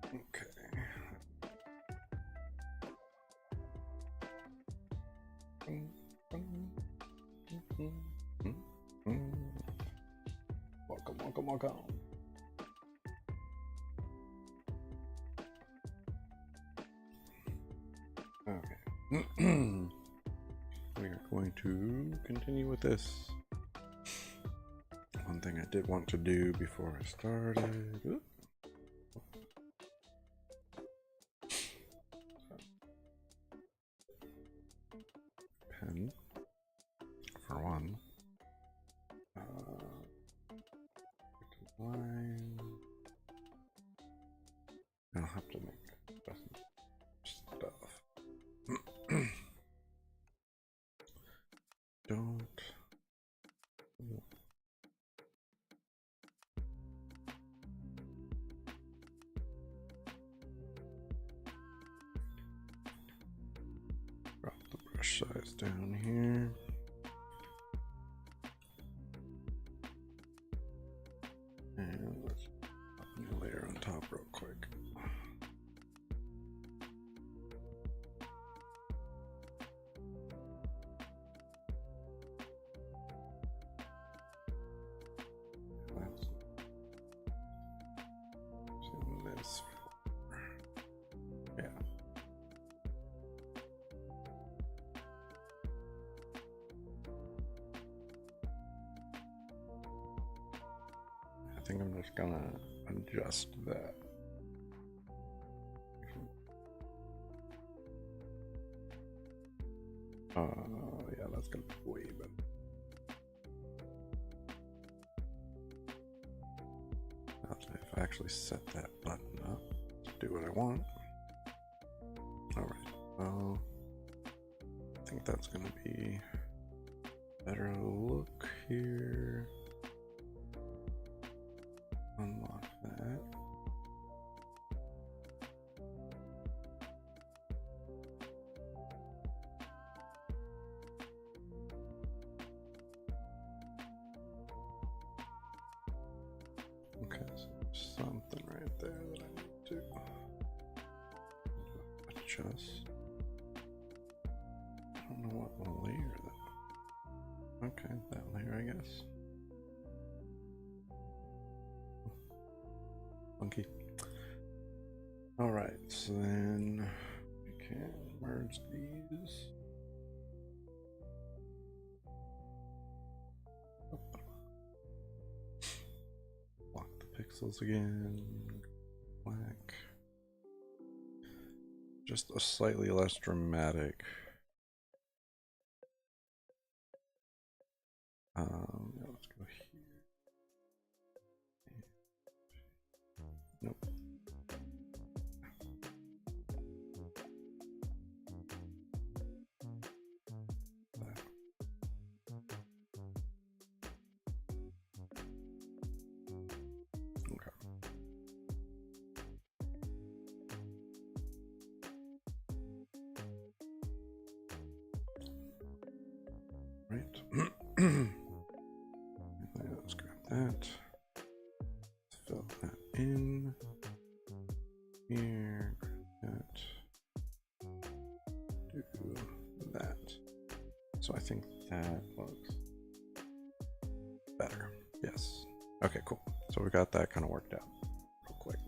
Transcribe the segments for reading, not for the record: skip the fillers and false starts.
Okay. Welcome, welcome, welcome. Okay. We are going to continue with this. One thing I did want to do before I started. Ooh. Pen for one. Line. I'll have to make stuff. Don't. Drop the brush size down here. And let's put a new layer on top real quick. This. Yeah. I think I'm just gonna adjust that. Yeah, that's gonna be way better. If I actually set that button up to do what I want. Alright, I think that's gonna be better look here. Unlock that. Okay, so there's something right there that I need to adjust. I don't know what layer that. Okay, that layer, I guess. Funky. All right, so then we can merge these. Block the pixels again. Black. Just a slightly less dramatic. Let's go here. Nope. Okay. Right. Let's grab that. Fill that in. Here, grab that. Do that. So I think that looks better. Yes. Okay, cool. So we got that kind of worked out real quick.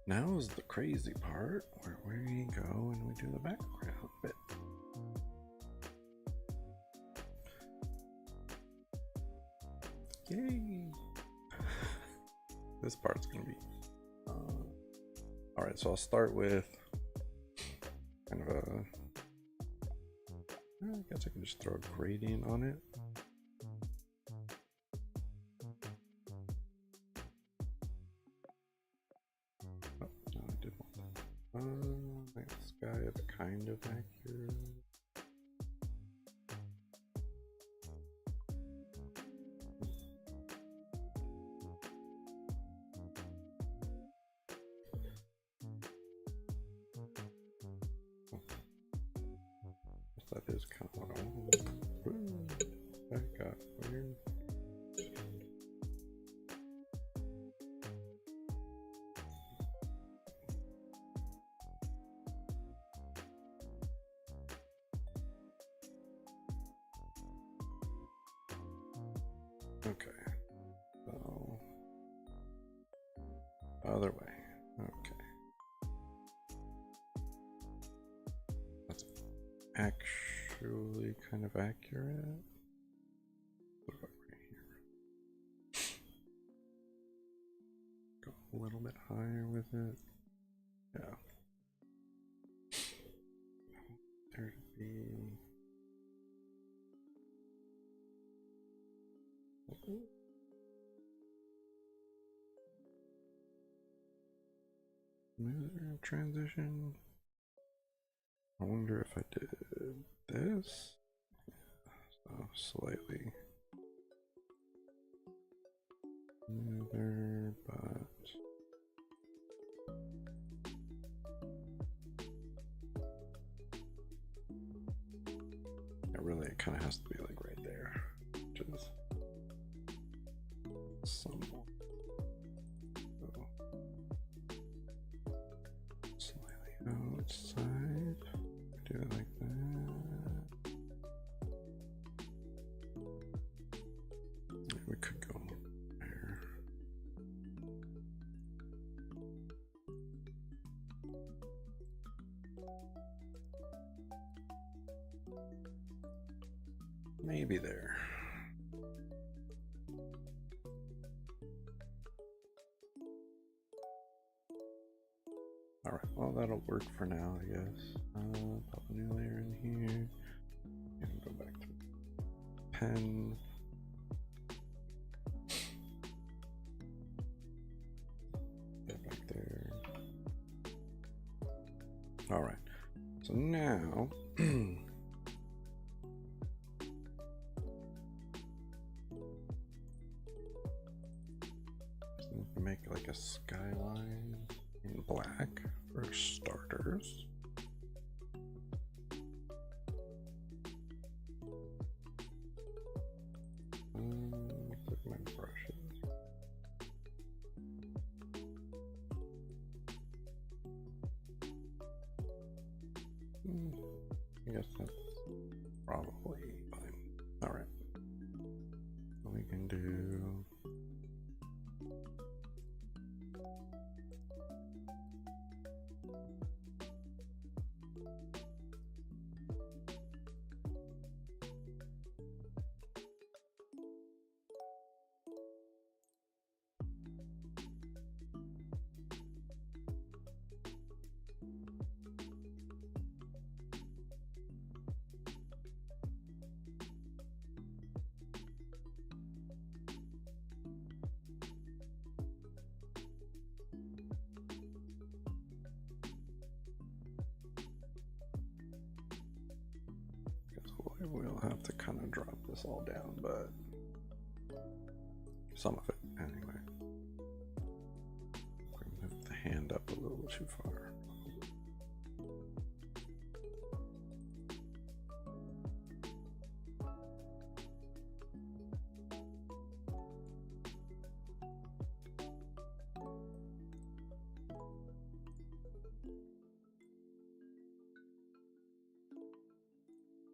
Now is the crazy part where we go and we do the background bit. Yay! This part's gonna be all right. So I'll start with kind of a. I guess I can just throw a gradient on it. Oh, no, I didn't want that. That sky is kind of accurate. That is kind of what I want. That got weird. Okay. So other way. Okay. That's actually kind of accurate. What about right here? Go a little bit higher with it. Yeah. There to be. Smoother transition. I wonder if I did this. So slightly smoother, but it kind of has to be like right there, which is somewhat. So slightly outside. Do it like that. We could go there. Maybe there. Alright, well that'll work for now, I guess. Pop a new layer in here. And go back to pen. Get back there. Alright, so now make like a skyline in black for starters. Look at my brushes. I guess that's probably fine. All right. What we can do. We'll have to kind of drop this all down, but some of it anyway. We're gonna move the hand up a little too far.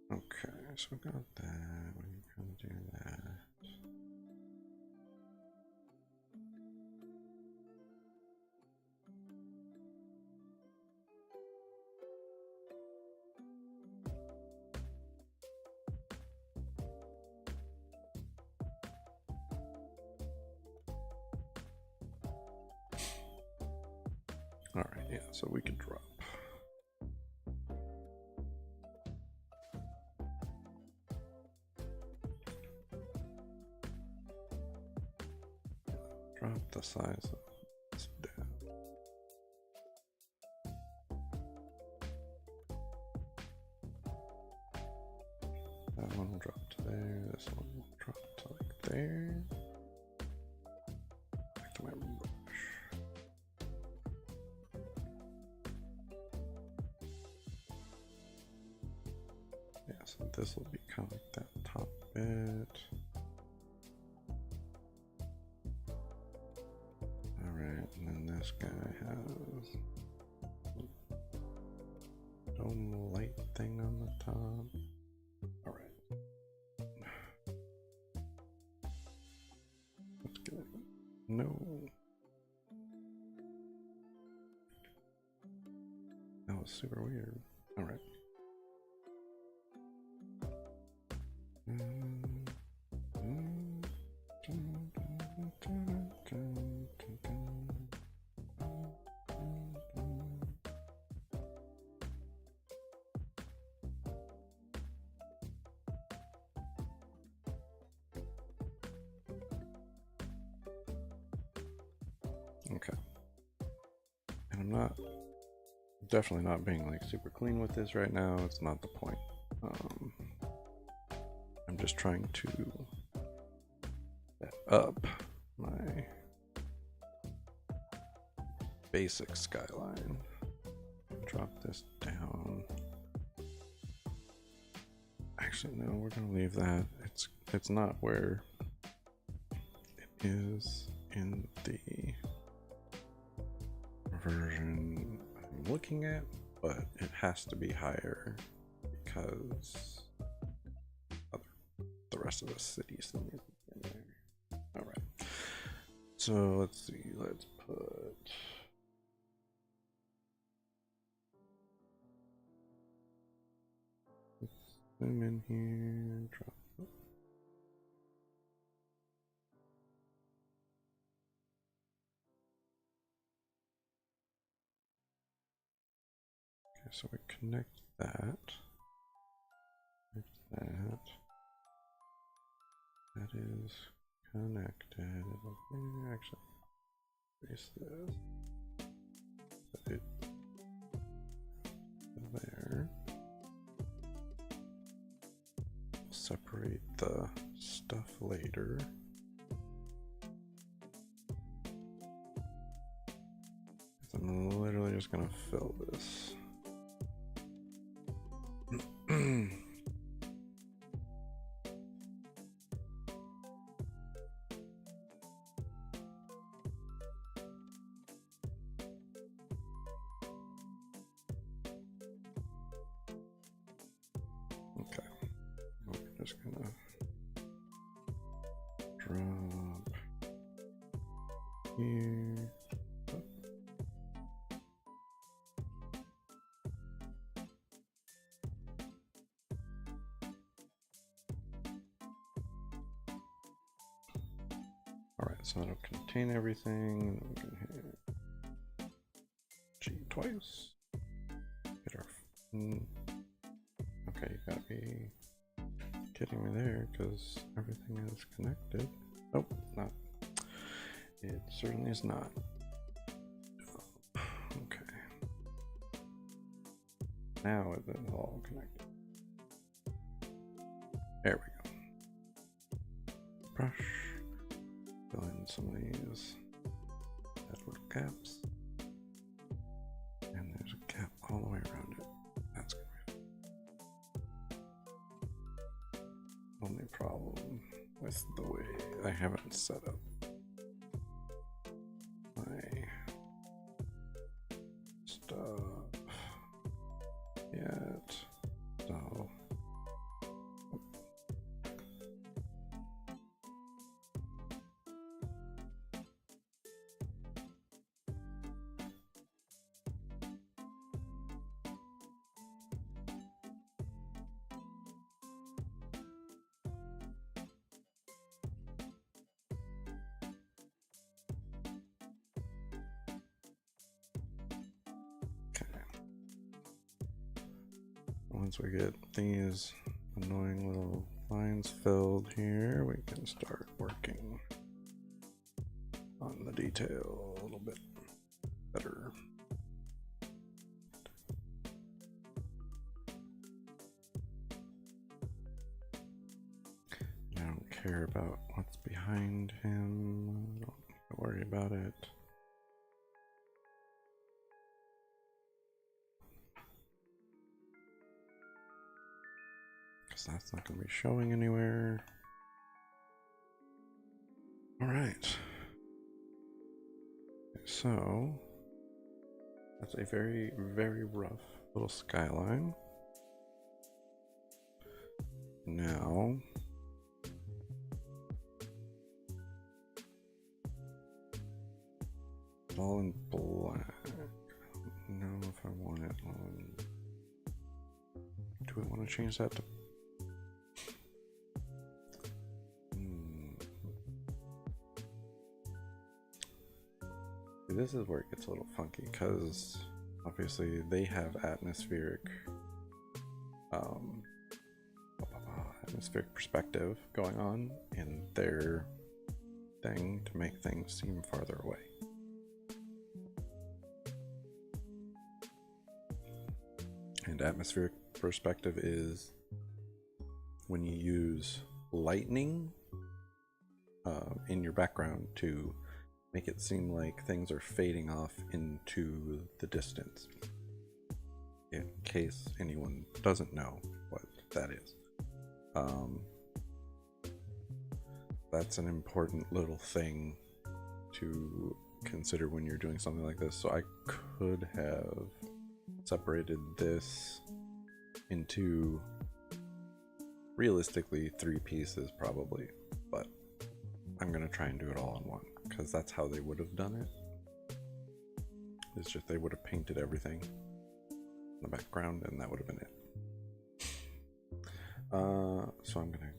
Okay, so we got that. We're gonna do that. All right, yeah, so we could drop. Drop the size of this down. That one will drop to there. This one will drop to like there. Back to my brush. Yeah, so this will be kind of like that top bit. And then this guy has a dome light thing on the top. All right. No. That was super weird. All right. Okay. And I'm definitely not being like super clean with this right now. It's not the point. I'm just trying to set up my basic skyline. Drop this down. Actually, no, we're gonna leave that. It's not where it is in the version I'm looking at, but it has to be higher because the rest of the city still needs to be in there. All right. So let's see. Let's put. Zoom in here, drop. Okay, so we connect that. Connect that. That is connected. Okay, actually, erase this. Put it there. Separate the stuff later. I'm literally just gonna fill this. Okay, we're just gonna drop here. Alright, so that'll contain everything. We can hit G twice. Hit our. Okay, you gotta be kidding me there because everything is connected. Nope, not. It certainly is not. Okay. Now it is all connected. There we go. Brush. Fill in some of these little gaps. And there's a gap all the way around it. That's gonna be only problem with the way I haven't set up my stuff yet. So once we get these annoying little lines filled here, we can start working on the detail a little bit better. I don't care about what's behind him. I don't worry about it. That's not going to be showing anywhere. All right. So that's a very, very rough little skyline. Now it all in black? I don't know if I want it on. Do we want to change that to? This is where it gets a little funky because obviously they have atmospheric perspective going on in their thing to make things seem farther away. And atmospheric perspective is when you use lightning in your background to make it seem like things are fading off into the distance. In case anyone doesn't know what that is. That's an important little thing to consider when you're doing something like this. So I could have separated this into realistically 3 pieces probably, but I'm gonna try and do it all in one because that's how they would have done it. It's just they would have painted everything in the background and that would have been it. So I'm gonna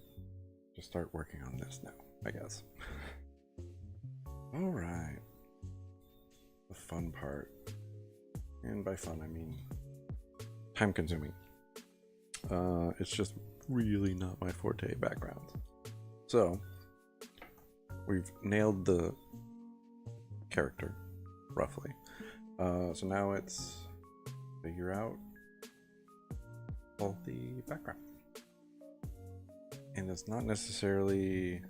just start working on this now, I guess. All right, the fun part, and by fun I mean time consuming. It's just really not my forte backgrounds. So we've nailed the character roughly. So now it's figure out all the background. And it's not necessarily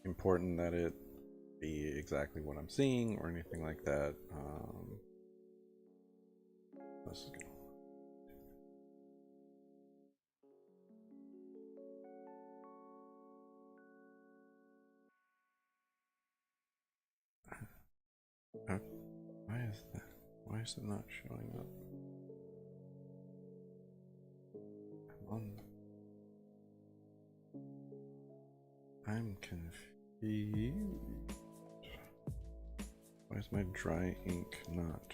important that it be exactly what I'm seeing or anything like that. This is good. Why is that? Why is it not showing up? I'm confused. Why is my dry ink not?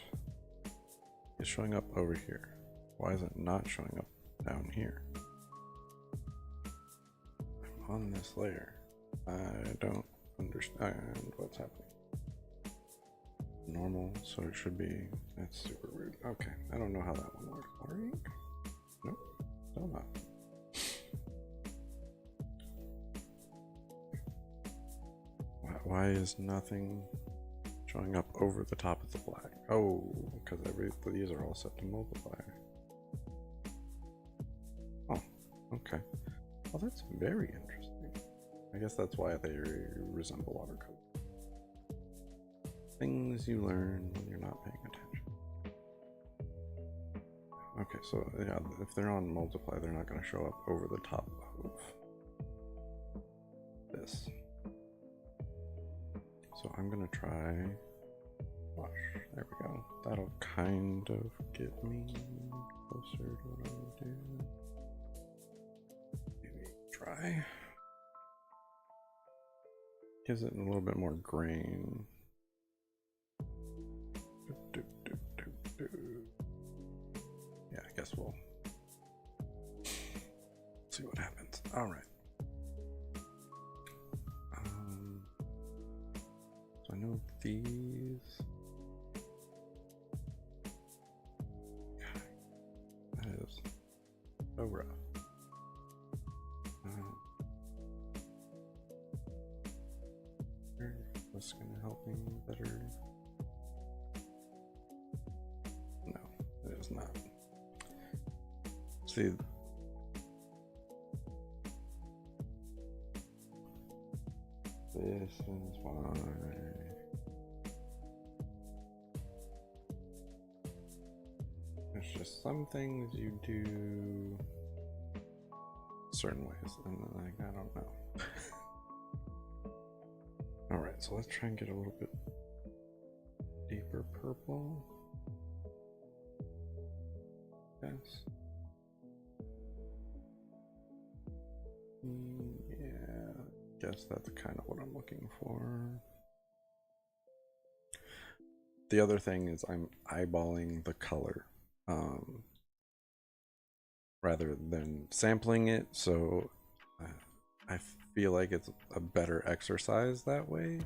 It's showing up over here. Why is it not showing up down here? I'm on this layer. I don't understand what's happening. Normal, so it should be. That's super weird. Okay, I don't know how that one works. Water ink? Nope, still not. Why is nothing showing up over the top of the black? Oh, because these are all set to multiply. Oh, okay. Well, that's very interesting. I guess that's why they resemble watercolor. Things you learn when you're not paying attention. Okay, so yeah, if they're on multiply, they're not going to show up over the top of this. So I'm going to try wash. There we go. That'll kind of get me closer to what I want to do. Maybe try. Gives it a little bit more grain. Yeah, I guess we'll see what happens. All right. So I know these. God, that is so rough. What's going to help me better? No, it is not. See, this is why. There's just some things you do certain ways, and then like I don't know. All right, so let's try and get a little bit deeper purple. Yes. Yeah, guess that's kind of what I'm looking for. The other thing is I'm eyeballing the color rather than sampling it, so I feel like it's a better exercise that way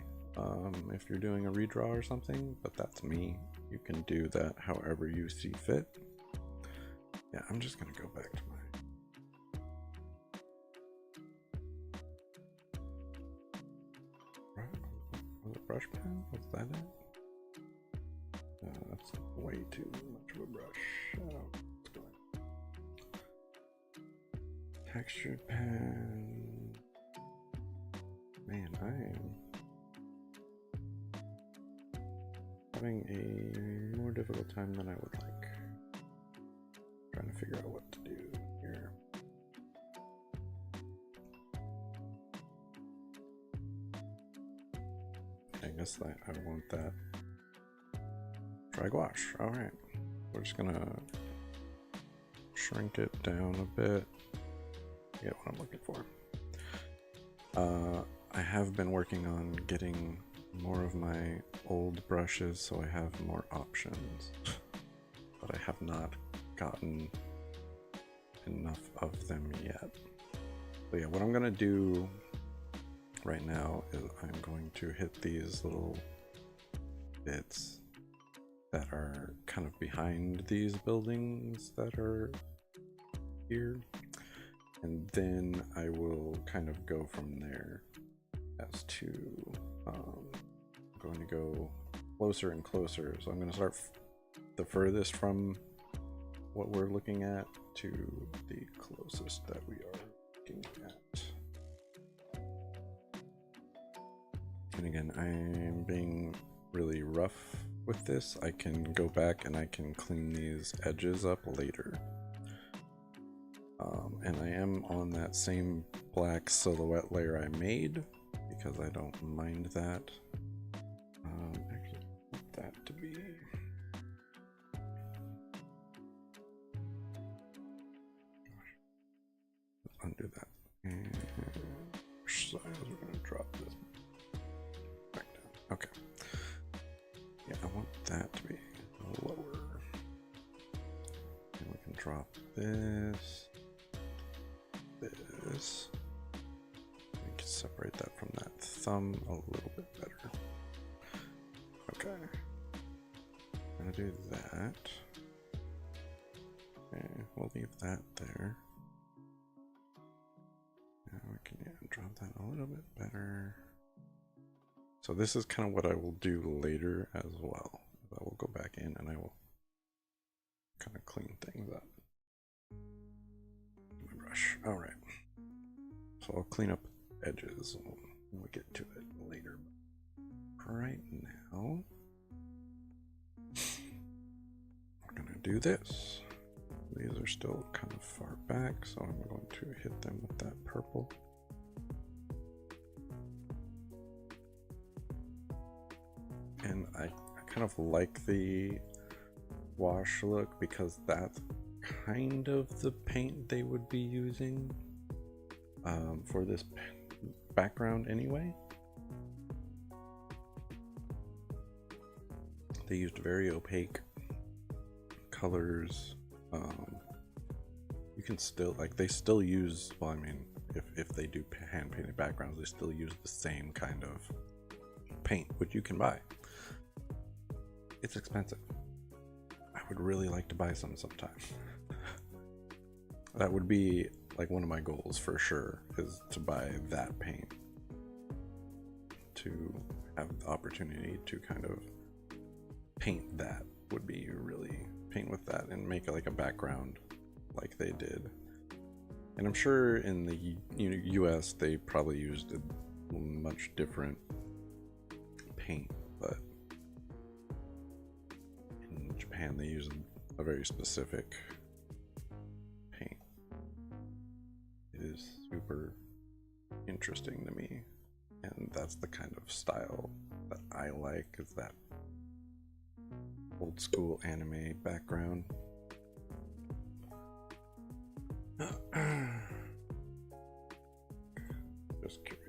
if you're doing a redraw or something, but that's me. You can do that however you see fit. Yeah, I'm just gonna go back to my was it brush pen? Was that it? That's way too much of a brush. Textured pen. Man, I am having a more difficult time than I would like. Trying to figure out what to do here. I guess that I want that dry gouache. Alright. We're just gonna shrink it down a bit. Get what I'm looking for. I have been working on getting more of my old brushes so I have more options, but I have not gotten enough of them yet. So yeah, what I'm gonna do right now is I'm going to hit these little bits that are kind of behind these buildings that are here, and then I will kind of go from there as to I'm going to go closer and closer. So I'm going to start the furthest from what we're looking at to the closest that we are looking at. And again, I'm being really rough with this. I can go back and I can clean these edges up later. And I am on that same black silhouette layer I made because I don't mind that. Actually, I want that to be. Let's undo that. And which size we're going to drop this back down. Okay. Yeah, I want that to be lower. And we can drop this. This. We can separate that from that thumb a little bit better. Okay. I'm gonna do that. Okay, we'll leave that there. Now we can drop that a little bit better. So this is kind of what I will do later as well. I will go back in and I will kind of clean things up. My brush. All right. So I'll clean up edges when we get to it later. Right now, we're gonna do this. These are still kind of far back, so I'm going to hit them with that purple. And I kind of like the wash look because that's kind of the paint they would be using for this background anyway. They used very opaque colors. You can still, like, they still use, well, I mean, if they do hand painted backgrounds, they still use the same kind of paint, which you can buy. It's expensive. I would really like to buy some sometime. That would be like one of my goals for sure, is to buy that paint, to have the opportunity to kind of paint that. Would be really paint with that and make it like a background like they did. And I'm sure in the US they probably used a much different paint, but in Japan they use a very specific paint. It is super interesting to me, and that's the kind of style that I like, is that old school anime background. Just curious.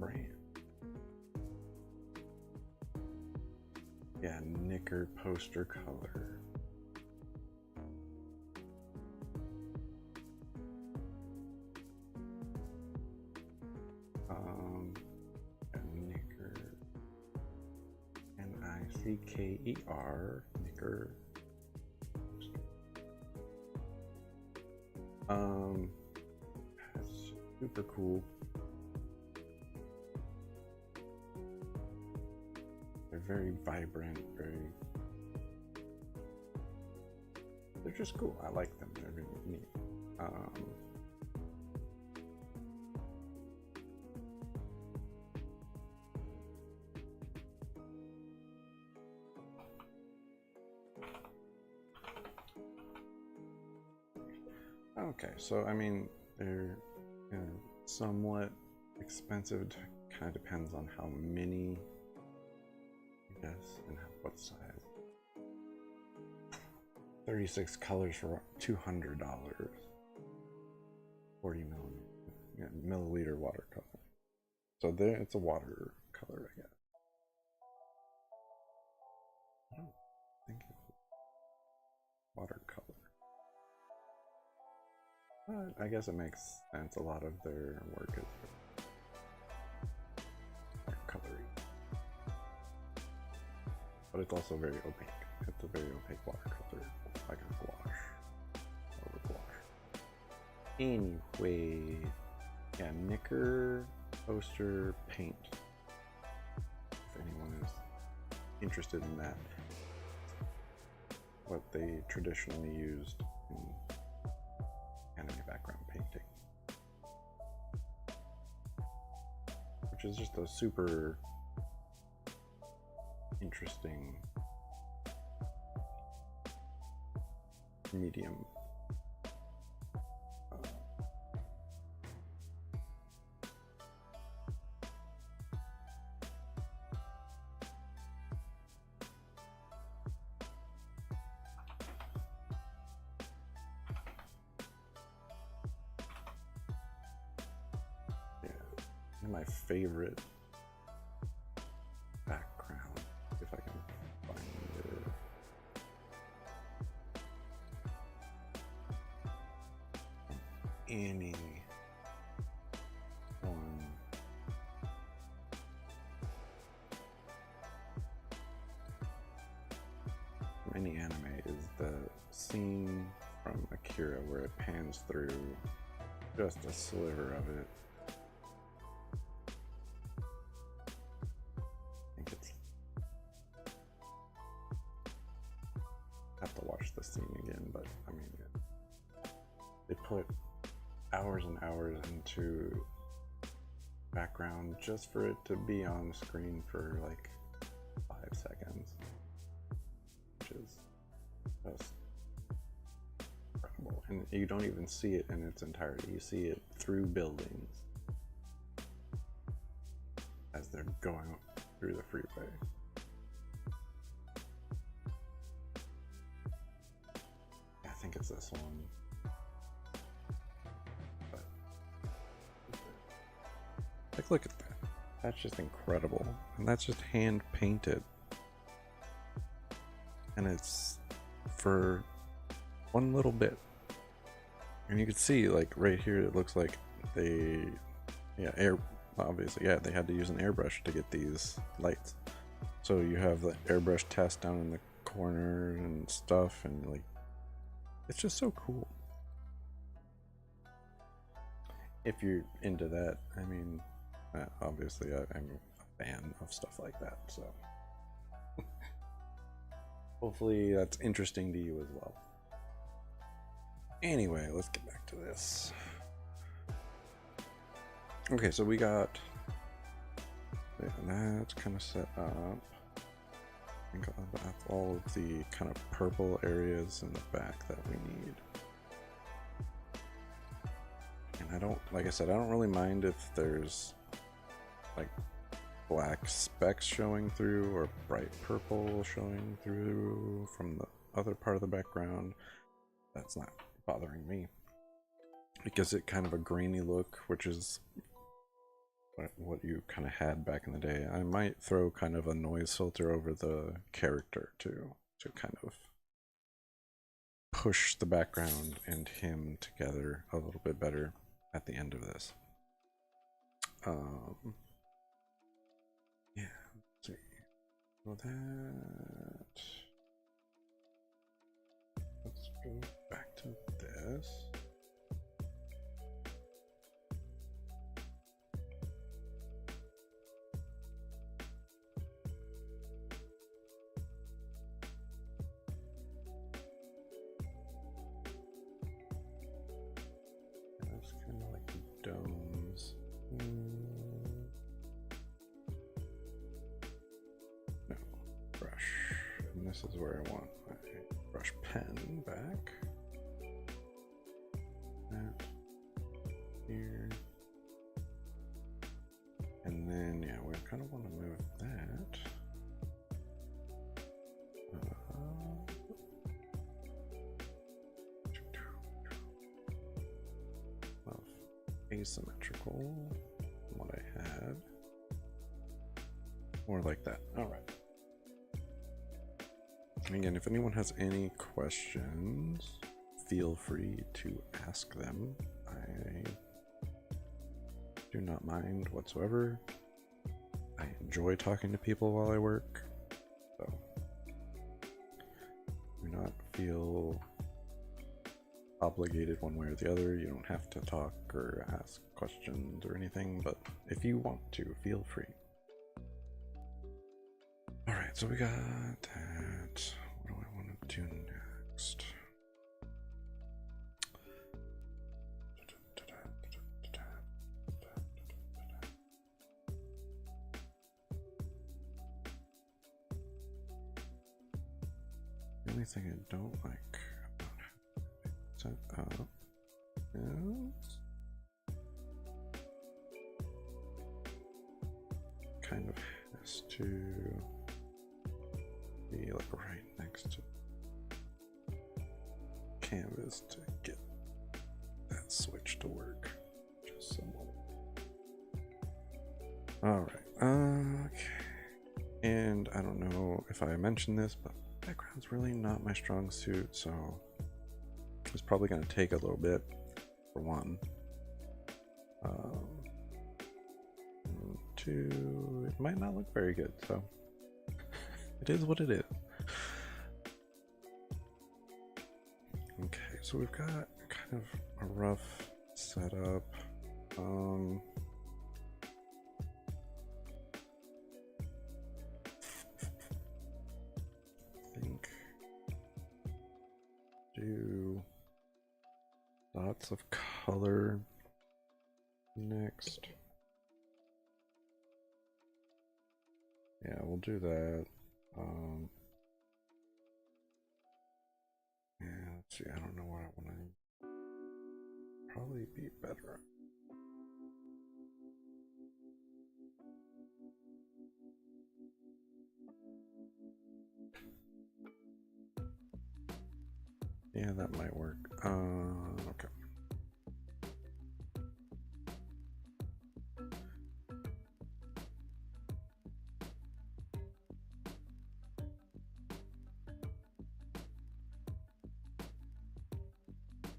Brand. Yeah, knicker poster color. Knicker. N-I-C-K-E-R. Knicker. That's super cool. They're very vibrant, they're just cool. I like them. They're really neat. Okay, so I mean, they're somewhat expensive. It kind of depends on how many, I guess, and what size. 36 colors for $200. 40 milliliter watercolor. So there, it's a watercolor, I guess. I don't think it's watercolor. But I guess it makes sense. A lot of their work is watercolory. But it's also very opaque. It's a very opaque watercolor, like a gouache, or gouache. Anyway, yeah, knicker poster paint. If anyone is interested in that, what they traditionally used in anime background painting, which is just a super interesting medium. My favorite background, if I can find it. Any one. From any anime is the scene from Akira where it pans through just a sliver of it. Have to watch the scene again, but I mean, they put hours and hours into background just for it to be on the screen for like 5 seconds, which is just incredible. And you don't even see it in its entirety. You see it through buildings as they're going through the freeway. I think it's this one. But like, look at that. That's just incredible. And that's just hand painted. And it's for one little bit. And you can see, like, right here, it looks like they, obviously, they had to use an airbrush to get these lights. So you have the airbrush test down in the corner and stuff, and like, it's just so cool. If you're into that, I mean, obviously I'm a fan of stuff like that, so hopefully that's interesting to you as well. Anyway, let's get back to this. Okay, so we got that's kind of set up. I think I'll have all of the kind of purple areas in the back that we need. And I don't, like I said, I don't really mind if there's like black specks showing through or bright purple showing through from the other part of the background. That's not bothering me. It gives it kind of a grainy look, which is what you kind of had back in the day. I might throw kind of a noise filter over the character too, to kind of push the background and him together a little bit better at the end of this. Yeah, let's see. Well, that. Let's go back to this. That's kind of like the domes. No, brush. And this is where I want my brush pen back. That here. And then, yeah, we kind of want to move that. Asymmetrical, what I had. More like that. All right. Again, if anyone has any questions, feel free to ask them. I do not mind whatsoever. I enjoy talking to people while I work, so do not feel obligated one way or the other. You don't have to talk or ask questions or anything, but if you want to, feel free. All right, so we got that. What do I want to do next? The only thing I don't like set up is kind of has to be like right next to canvas to get that switch to work. Just somewhat. All right. Okay. And I don't know if I mentioned this, but background's really not my strong suit, so it's probably going to take a little bit for one. Two, it might not look very good, so it is what it is. Okay, so we've got kind of a rough setup. I think do lots of color next. Yeah, we'll do that. Yeah, let's see, I don't know what I want to probably be better. Yeah, that might work. Okay.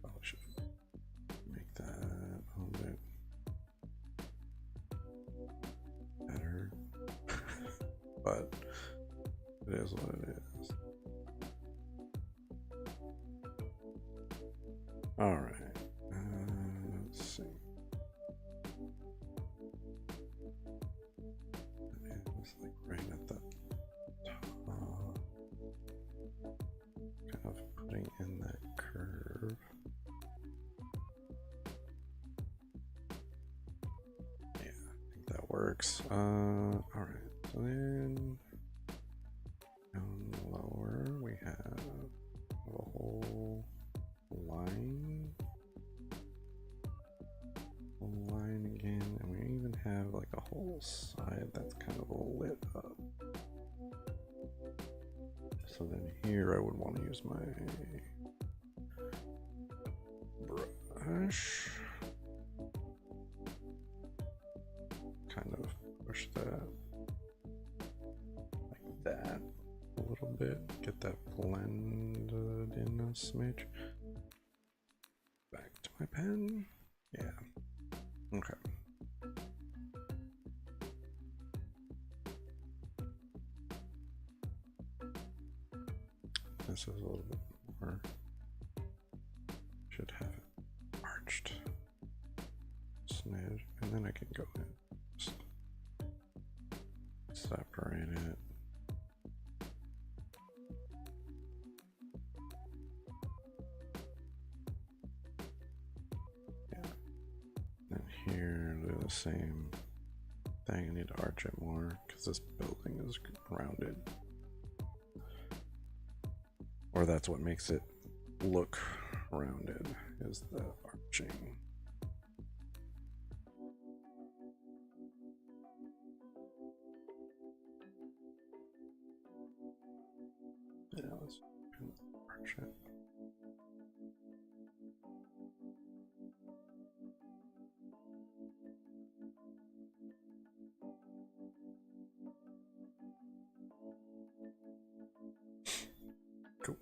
Probably should make that a little bit better, but it is what it is. All right. Let's see. It's like right at the top, kind of putting in that curve. works. All right, so then down lower we have a whole line. Again, and we even have like a whole side that's kind of lit up. So then here I would want to use my brush, kind of push that like that a little bit, get that blended in a smidge. Back to my pen. Yeah. Okay. This is a little bit more. Should have it arched. Smidge, and then I can go in. Just separate it. Yeah. And here do the same thing. I need to arch it more because this building is rounded. Or that's what makes it look rounded, is the arching. Yeah, let's arch it. Cool.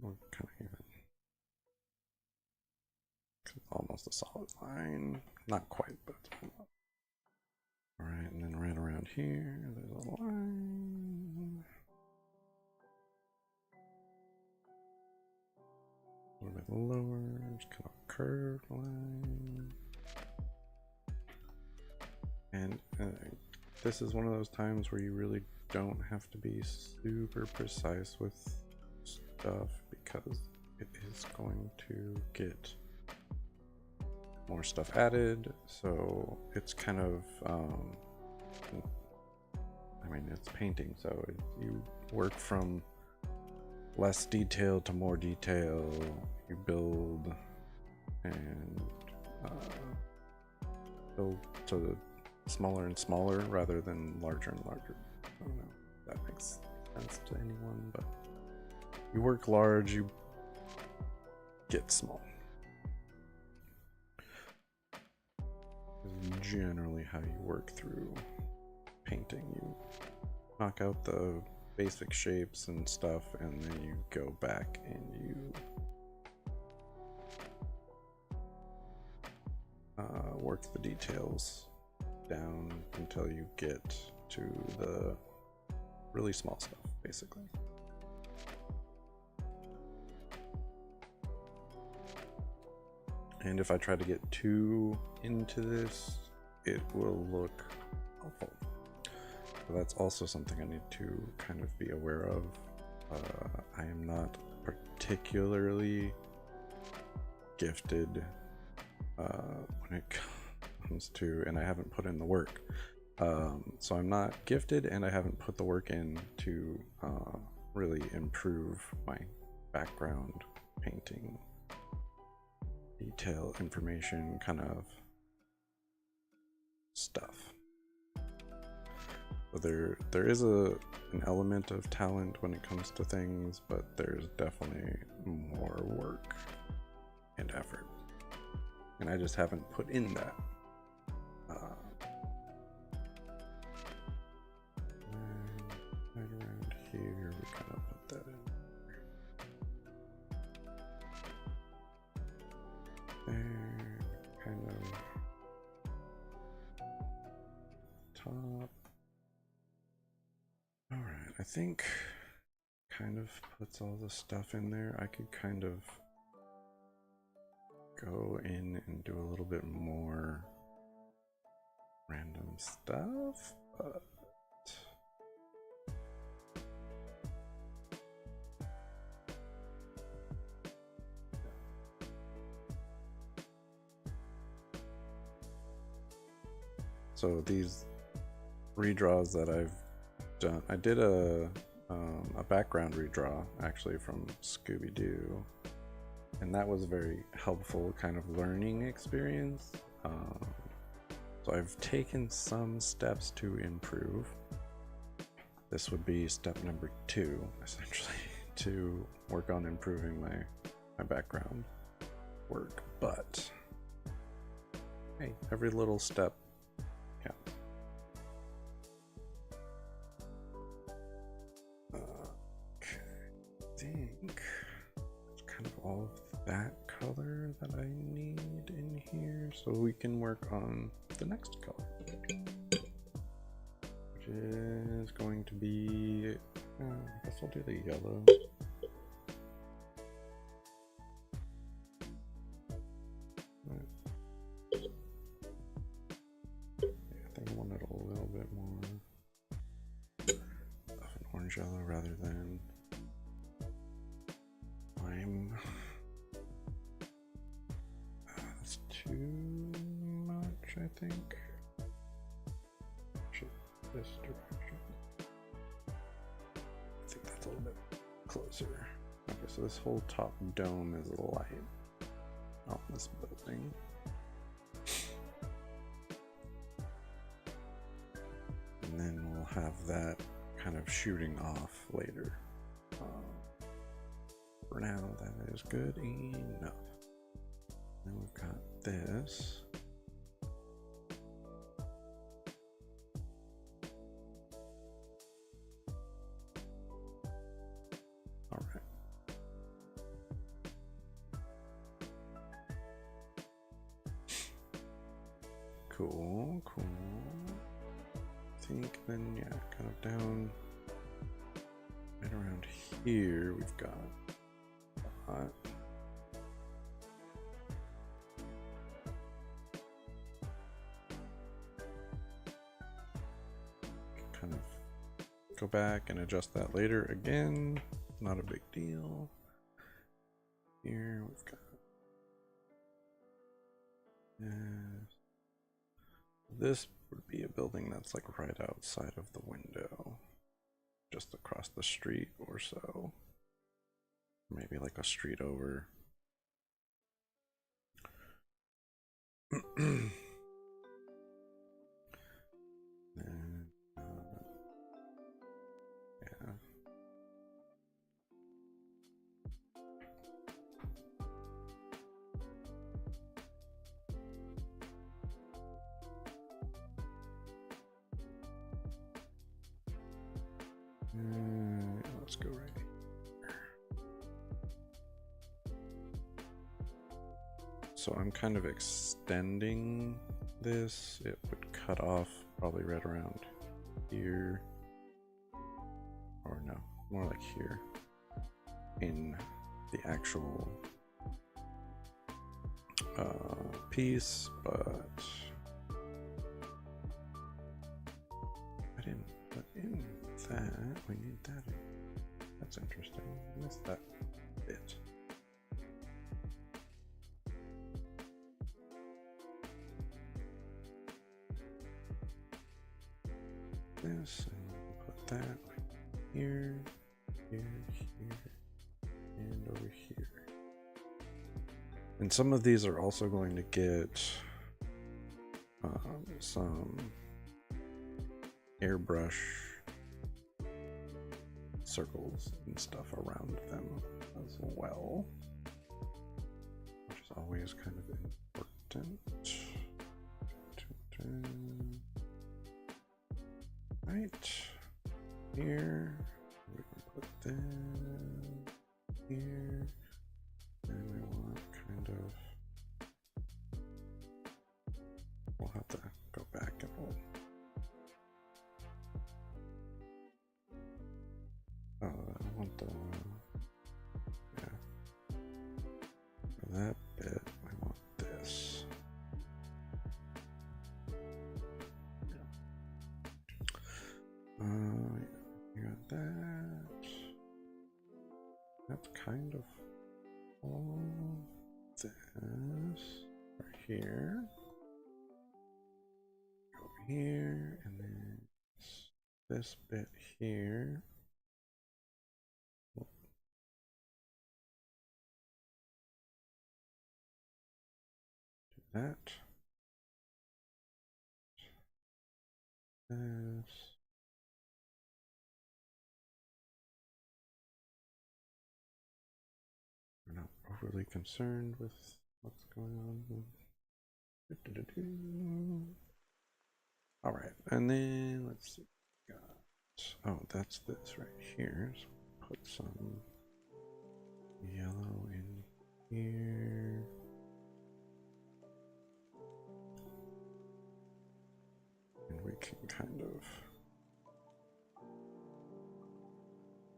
We're kind of even. Almost a solid line. Not quite, but it's almost. All right, and then right around here, there's a line. A little bit lower, just kind of a curved line. And this is one of those times where you really don't have to be super precise with stuff because it is going to get more stuff added. So it's kind of, I mean, it's painting, so you work from less detail to more detail. You build and build to the smaller and smaller rather than larger and larger. I don't know if that makes sense to anyone, but you work large, you get small. This is generally how you work through painting. You knock out the basic shapes and stuff, and then you go back and you work the details down until you get to the really small stuff, basically. And if I try to get too into this, it will look awful. So that's also something I need to kind of be aware of. I am not particularly gifted when it comes to, and I haven't put in the work. So I'm not gifted, and I haven't put the work in to really improve my background painting, detail, information kind of stuff. So there is an element of talent when it comes to things, but there's definitely more work and effort, and I just haven't put in that. Right around here, we kind of put that in there, kind of top. All right, I think kind of puts all the stuff in there. I could kind of go in and do a little bit more random stuff, but so these redraws that I've done. I did a background redraw actually from Scooby-Doo, and that was a very helpful kind of learning experience. So I've taken some steps to improve. This would be step number 2, essentially, to work on improving my background work. But hey, every little step counts. Okay, I think it's kind of all of that color that I need in here, so we can work on the next color, which is going to be, I guess I'll do the yellow. Yellow rather than lime. That's too much, I think. This direction. I think that's a little bit closer. Okay, so this whole top dome is light on this building. And then we'll have that kind of shooting off later. For now, that is good enough. Then we've got this. All right. Cool, cool. I think then, yeah, kind of down right around here, we've got that. Kind of go back and adjust that later again. Not a big deal. Here we've got this would be a building that's like right outside of the window, just across the street or so. Maybe like a street over. And, yeah. Let's go right here. So I'm kind of extending this. It would cut off probably right around here. Or no, more like here. In the actual piece, but I didn't put in that. We need that in. That's interesting. I missed that bit. This, and we'll put that here, here, here, and over here. And some of these are also going to get some airbrush circles and stuff around them as well, which is always kind of important. Right here, we can put them here, and we want kind of, we'll have to go back and we'll, I want the, yeah, for that bit, I want this. You got that. That's kind of all of this right here. Over here, and then this bit here. Do that. This. We're not overly concerned with what's going on. All right, and then let's see. Oh, that's this right here. So put some yellow in here. And we can kind of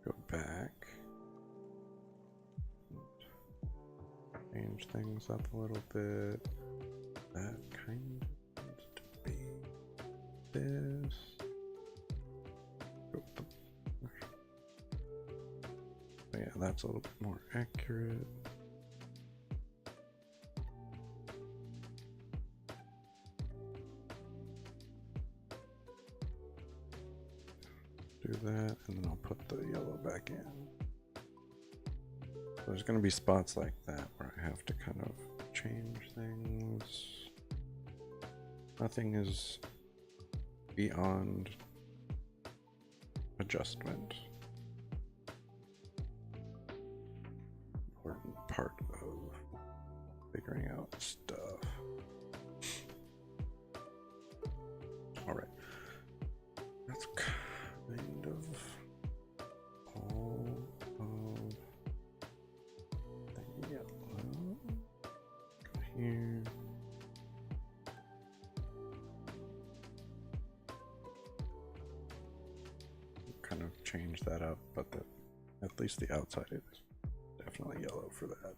go back. Change things up a little bit. That kind of needs to be this. So yeah, that's a little bit more accurate. Do that, and then I'll put the yellow back in. There's going to be spots like that where I have to kind of change things. Nothing is beyond adjustment. Important part of figuring out stuff. All right. That's kind of all of the yellow. Go here. Kind of change that up, but at least the outside is definitely yellow for that.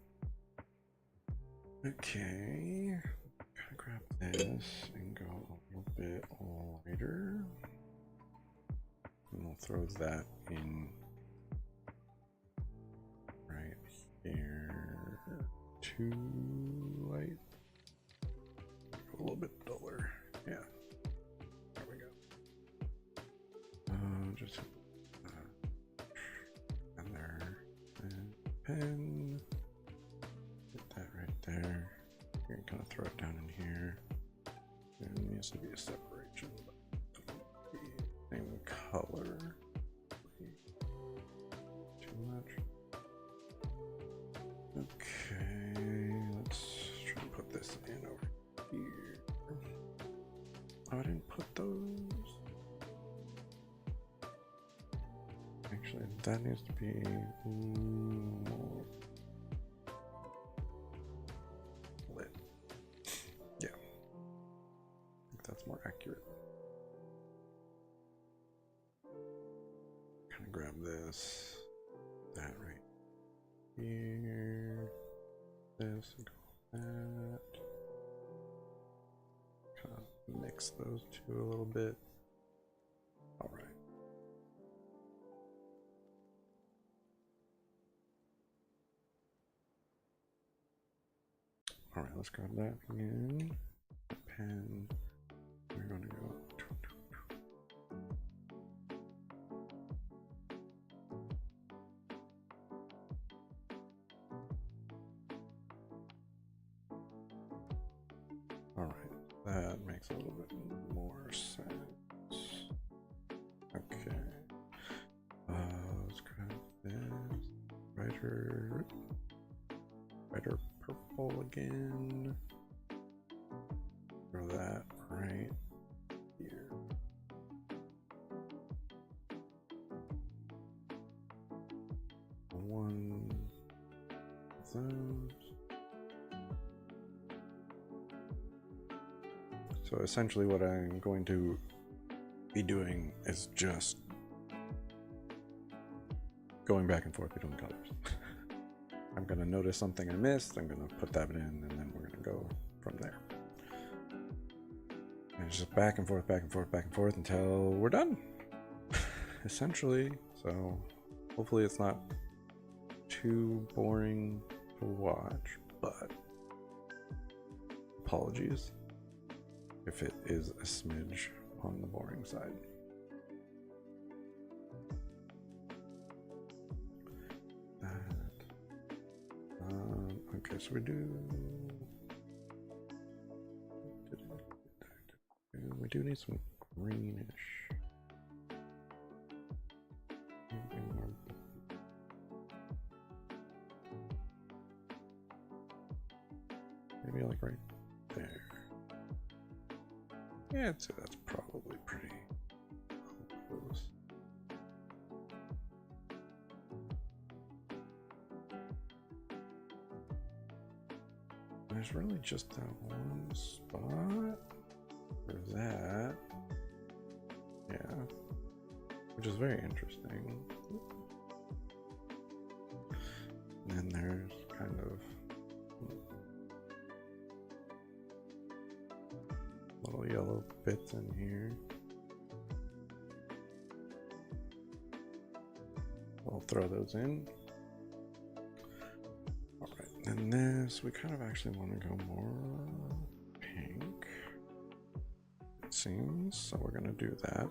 Okay, gotta grab this and go a little bit lighter. And we'll throw that in right here. Too light. A little bit duller. Yeah. There we go. Just and there. And pen. Get that right there. You can kind of throw it down in here. There needs to be a separation. Same color. Too much. Okay, let's try to put this in over here. Oh, I didn't put those. Actually, that needs to be more lit. Yeah, I think that's more accurate. Kind of grab this, that right here, this, and go that. Kind of mix those two a little bit. All right. All right, let's grab that again. Pen. We're going to go. All right, that makes a little bit more sense. Okay. Let's grab this. Brighter purple again. Throw that right here. One of those. So essentially what I'm going to be doing is just going back and forth between colors. I'm going to notice something I missed, I'm going to put that in, and then we're going to go from there. And it's just back and forth, back and forth, back and forth until we're done, essentially. So hopefully it's not too boring to watch, but apologies if it is a smidge on the boring side. Okay, so we do need some greenish. Maybe like right there. Yeah, I'd say that's probably pretty close. There's really just that one spot for that. Yeah. Which is very interesting. And then there's kind of little yellow bits in here. I'll throw those in. Alright, and this, we kind of actually want to go more pink, it seems, so we're going to do that.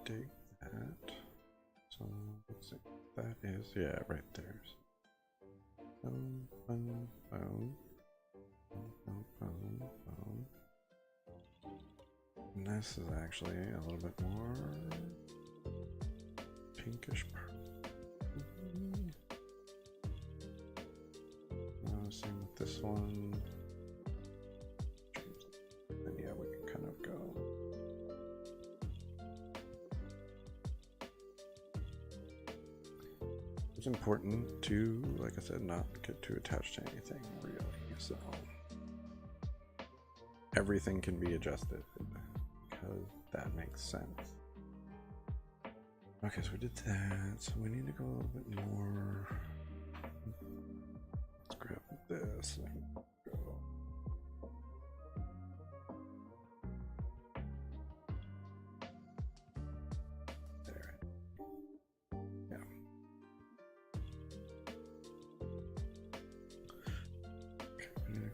Dig that. So let's see. That is, yeah, right there. Boom, boom, boom. Boom, boom, boom. And this is actually a little bit more pinkish purple. Same with this one. And yeah, we can kind of go. It's important to, like I said, not get too attached to anything really, so everything can be adjusted because that makes sense. Okay, so we did that, so we need to go a little bit more. Let's grab this and go.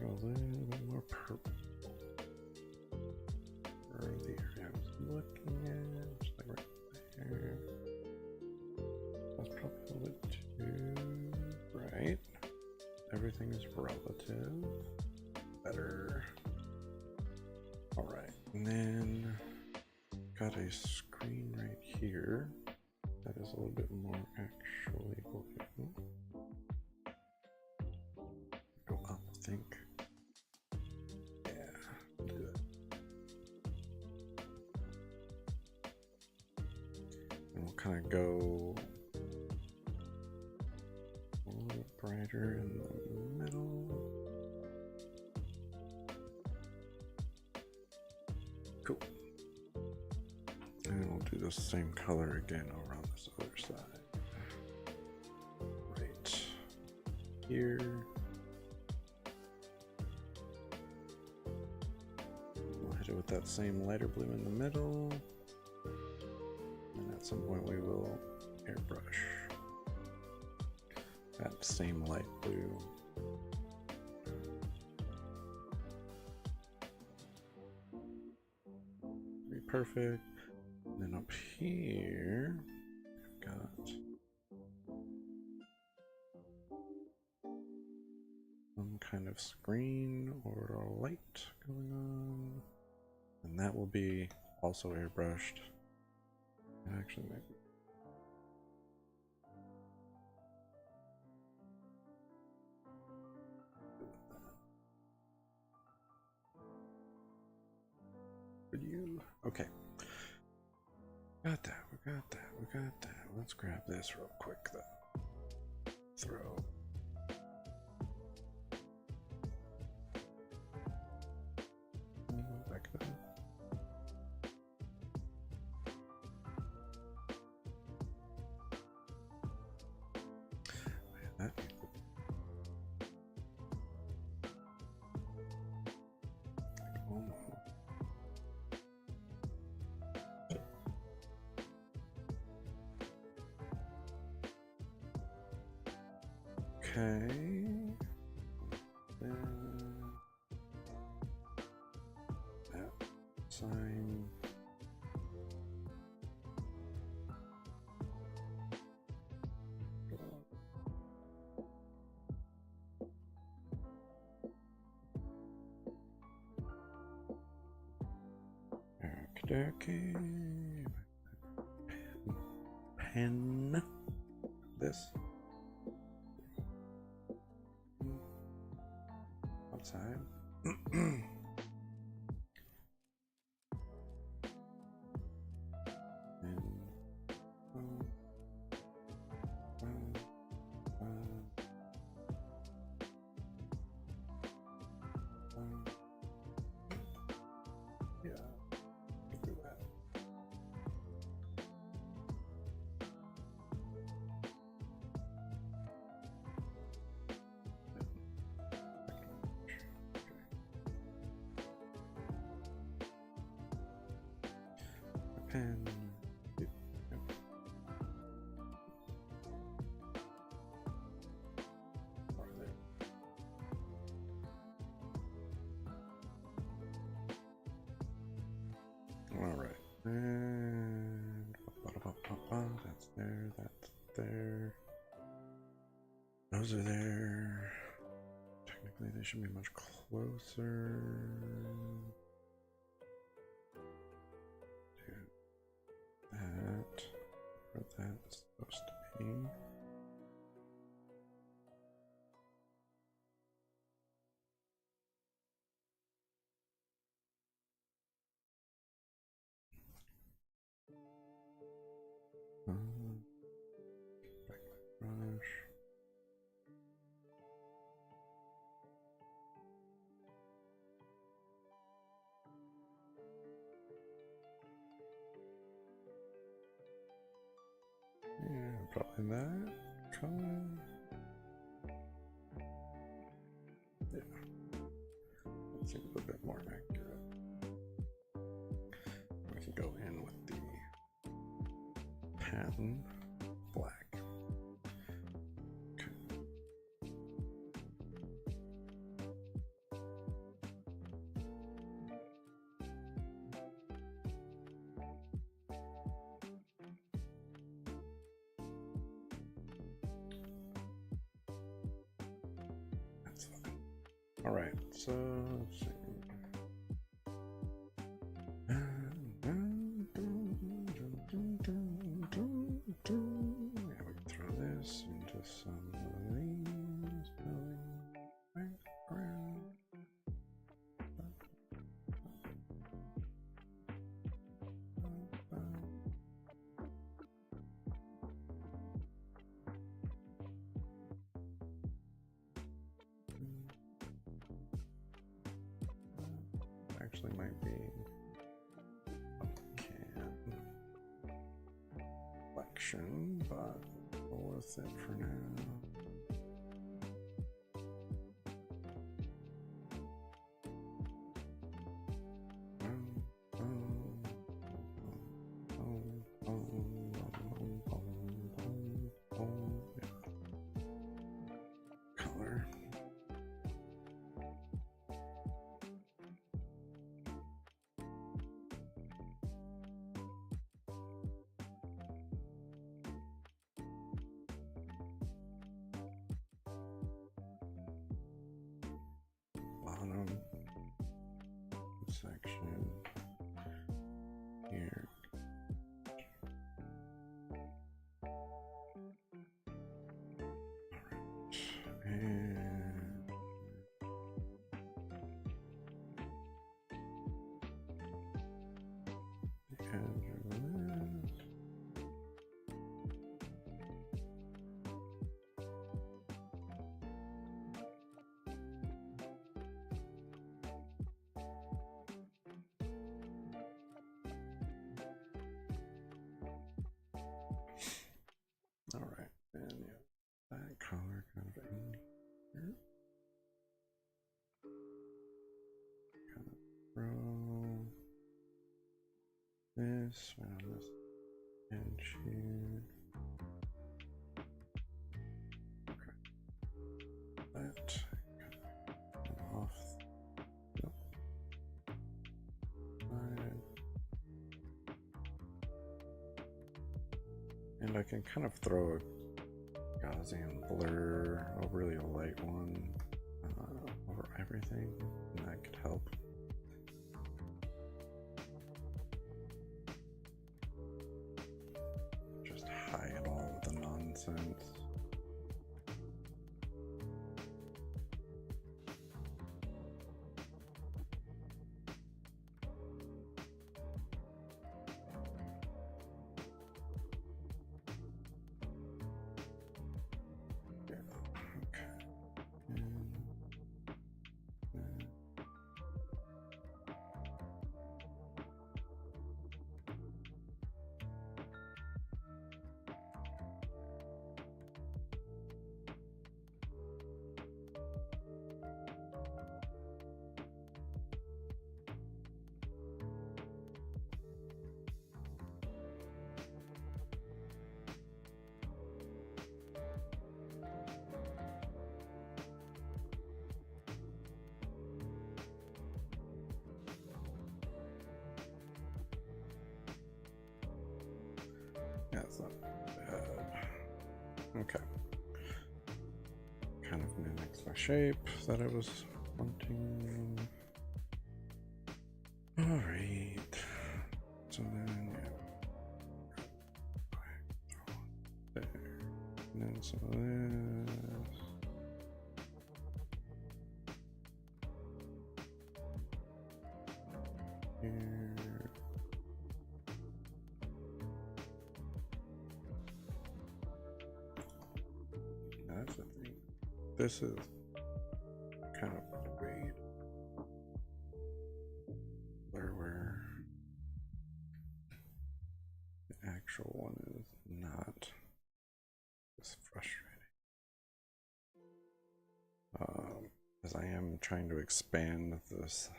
A little bit more purple. Where are the area I was looking at? Just like right there. That's probably a little bit too bright. Everything is relative. Better. Alright, and then got a screen right here that is a little bit more actually looking. Go up, I think. Kind of go a little brighter in the middle. Cool. And we'll do the same color again over on this other side. Right here. We'll hit it with that same lighter blue in the middle. At some point we will airbrush that same light blue. Be perfect. And then up here we've got some kind of screen or a light going on. And that will be also airbrushed. Actually, maybe. Would you? Okay. Got that. We got that. We got that. Let's grab this real quick, though. Throw. Back up. Okay. That sign. Okay. Pen. This. Outside. Yeah, do that. Pen. Yep. All right, and that's there, that's there. Those are there. Technically, they should be much closer. To that, where that's supposed to be. Brush. Yeah, probably that color. Yeah, that seems a bit more accurate. We can go in with the pattern black. Okay. That's fine. All right, so let's see. Yeah, we can throw this into some of these background. Actually might be collection, but we'll with it for now. Color. Bottom section here. All right. And the edge of that. All right, and yeah, that color kind of in here. Kind of throw this around this edge here. Okay. And I can kind of throw a Gaussian blur, a really light one, over everything, and that could help. Just hide all of the nonsense. Yeah, it's not bad. Okay. Kind of mimics my shape that I was wanting. Alright. So then, yeah. There. And then some of this. Here. That's the thing. This is kind of weird. Where the actual one is not as frustrating. As I am trying to expand this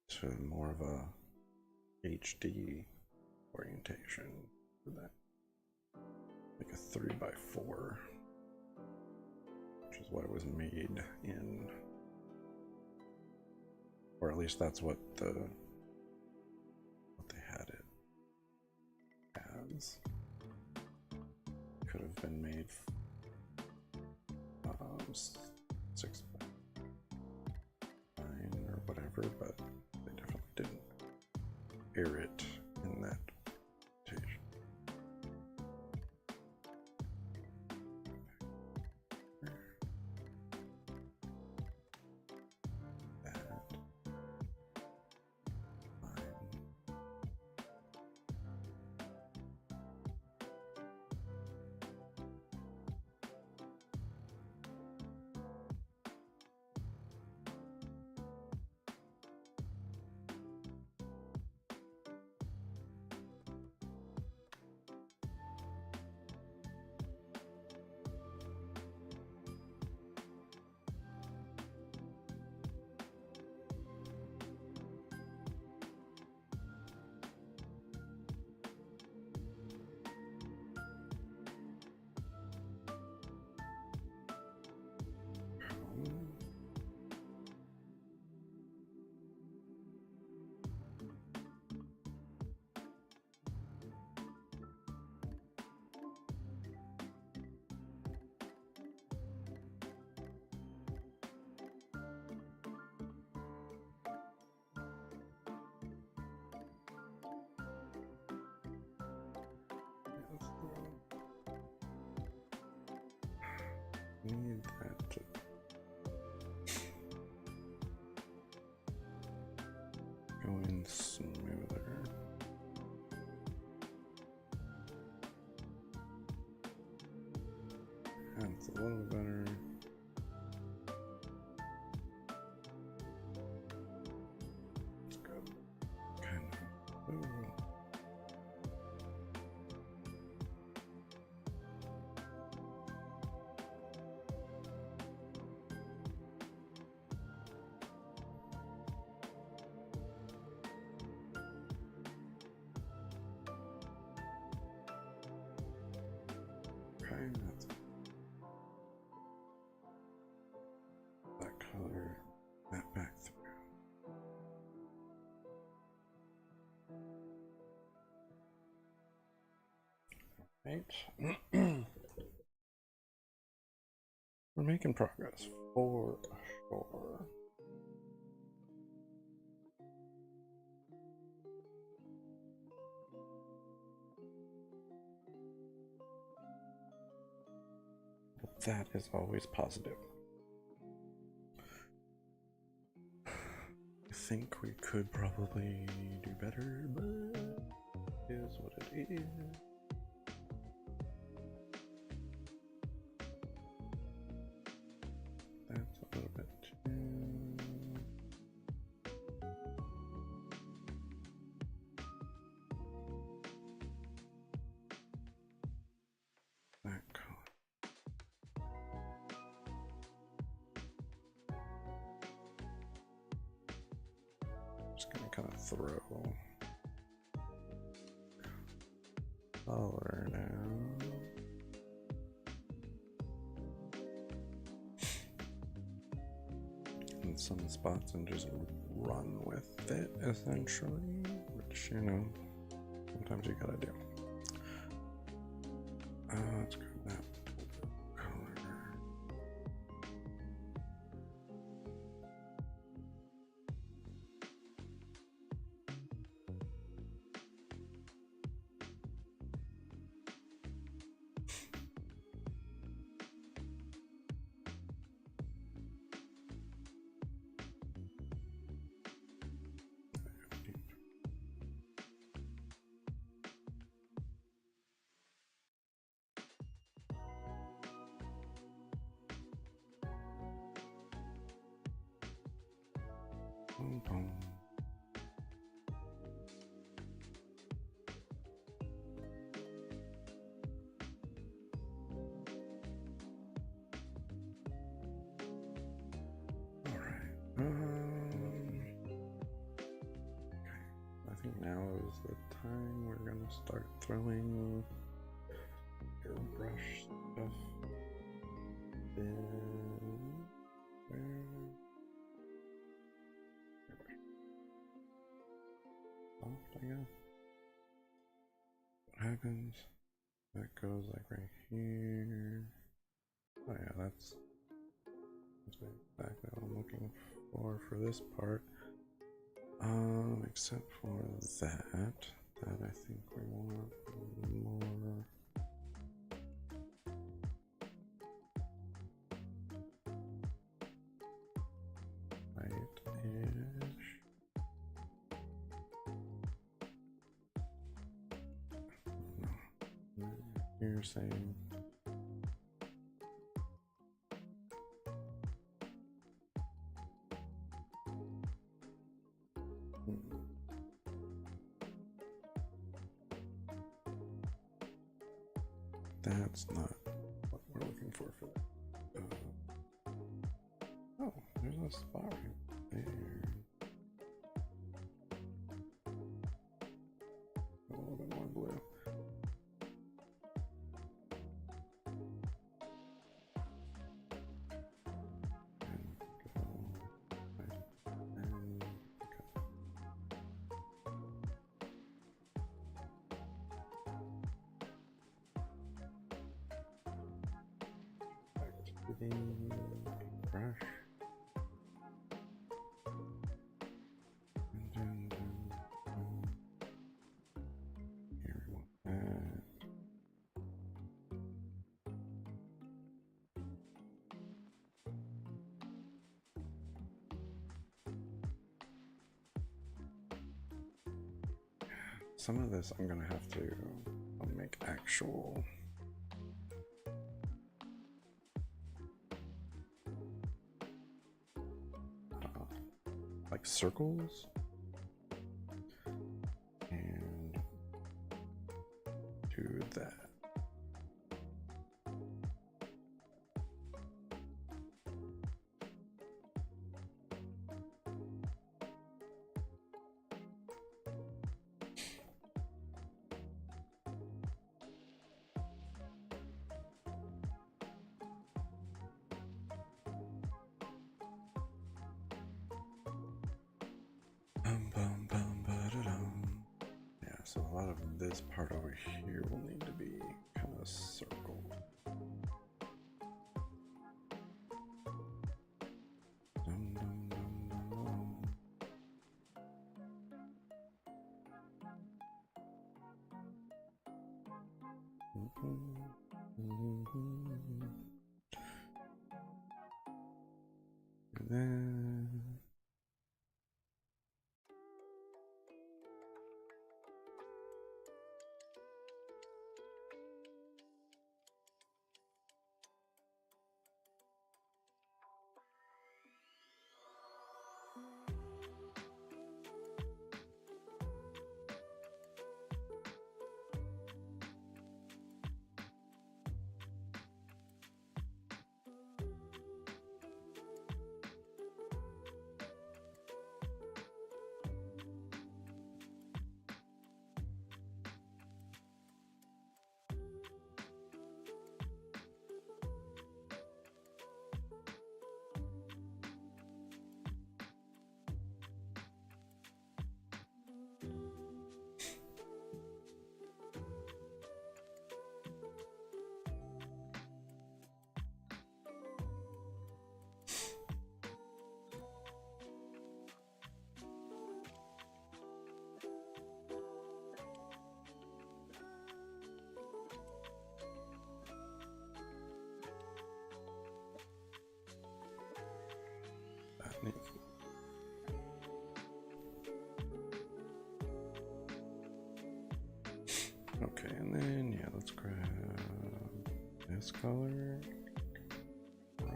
to more of a HD orientation for that, like a 3x4. Which is what it was made in, or at least that's what they had it as. Could have been made 6 by 9 or whatever, but they definitely didn't air it in that rotation. Need that to go in smoother. That's a little better. Let's go kind of. Ooh. That's that color, that back through. Right. We're making progress for sure. That is always positive. I think we could probably do better, but it is what it is. That's a little bit too... that color. Just gonna kind of throw color now. In some spots and just run with it, essentially, which, you know, sometimes you gotta do. Let's grab that color. Boom, boom. All right. Okay. I think now is the time we're gonna start throwing airbrush stuff in. I guess. What happens? That goes like right here. Oh yeah, that's exactly what I'm looking for this part. Except for that I think we want more. Right-ish. No. You're saying that's not what we're looking for that. Oh, there's a spot right there. A little bit more blue. Brush. And here we want that. Some of this I'm gonna have to make actual like circles and do that. Yeah, so a lot of this part over here will need to be a circle. Dum, dum, dum, dum, dum. And then that needs. Okay, and then yeah, let's grab this color, right,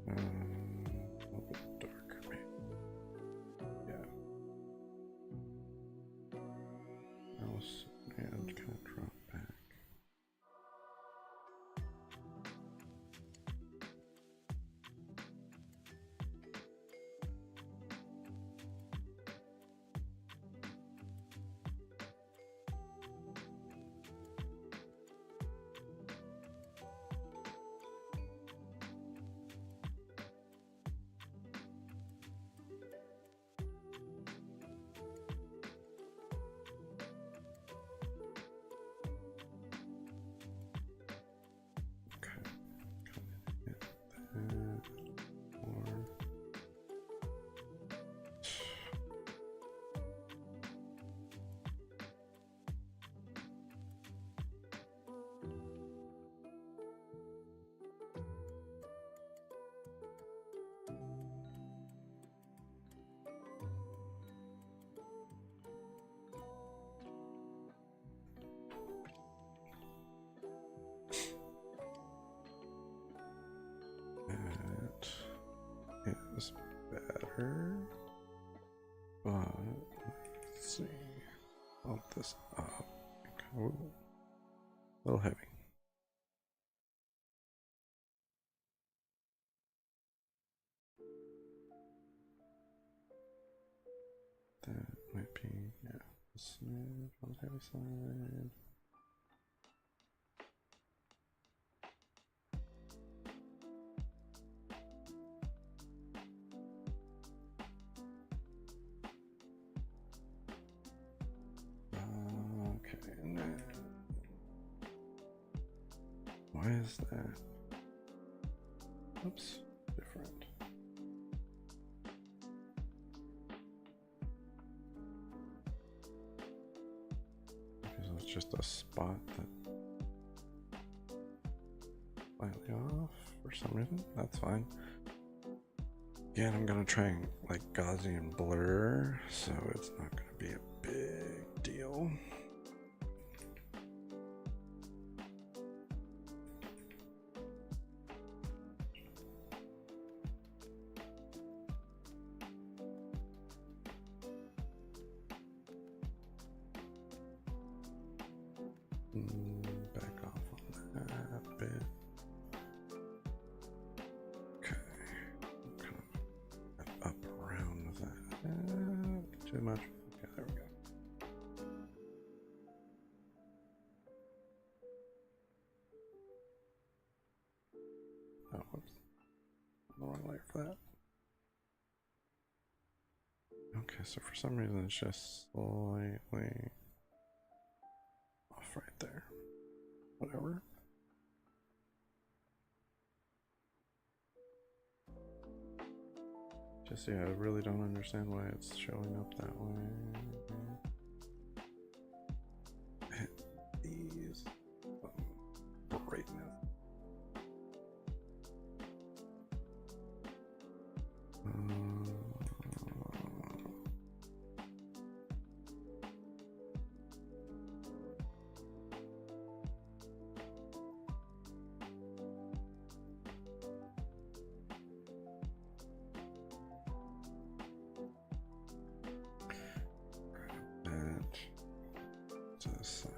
and a little bit darker, maybe. Yeah. Mouse and kind of drop back. That is better, but let's see. Bump this up. Ooh, a little heavy. That might be, yeah, a smidge on the heavy side. Okay, and then why is that? Oops, different. Because it's just a spot that slightly off for some reason. That's fine. Again, I'm gonna try and like Gaussian blur, so it's not gonna be a big deal. Back off on that bit. Okay, kind of up around that. Too much. Okay, there we go. Oh, whoops. The wrong layer for that. Okay. Okay, so for some reason it's just slightly off right there. Whatever. Just, yeah, I really don't understand why it's showing up that way. These brightness. To the side.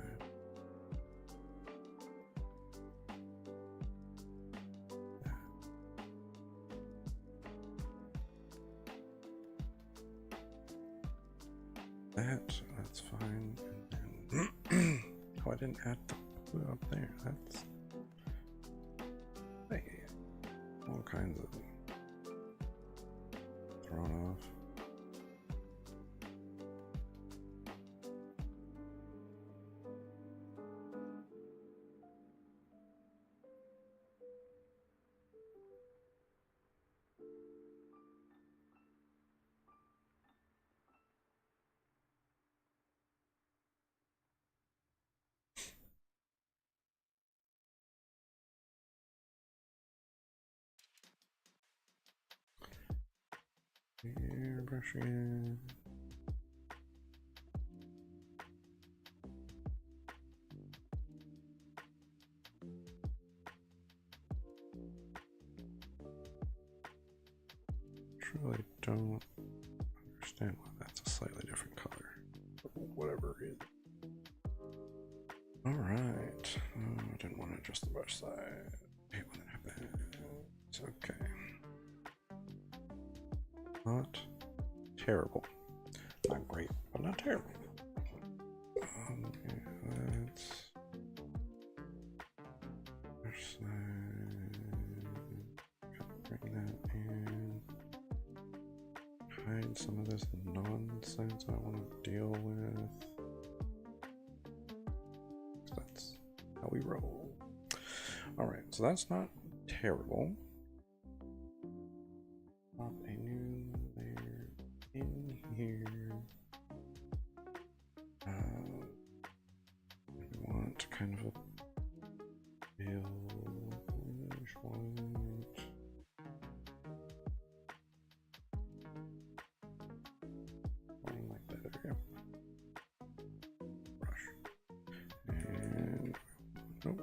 That's fine. And then oh, I didn't add the blue up there. That's hey, all kinds of thrown off. Airbrushing. Truly don't understand why that's a slightly different color. Whatever it is. Alright. I didn't want to adjust the brush size. I hate when that happens. It's okay. Not terrible. Not great, but not terrible. Yeah, let's brush size. Bring that in. Hide some of this nonsense I want to deal with. That's how we roll. Alright, so that's not terrible. Pop a new layer in here. We want kind of a bluish white. Like that, there we go. Brush. And nope.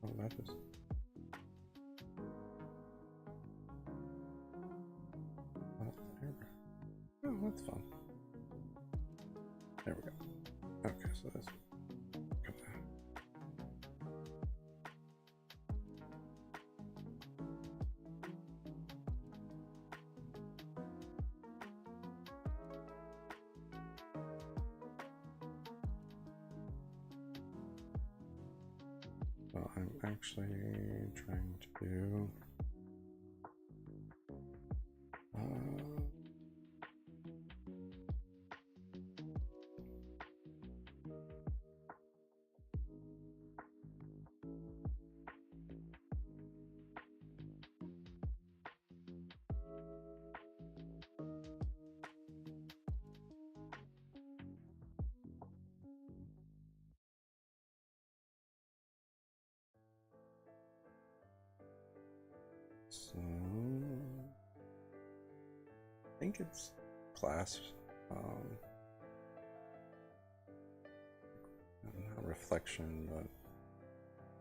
Oh, that is. Oh, that's fun. There we go. Okay, so that's well, I'm actually trying to do so I think it's class not reflection, but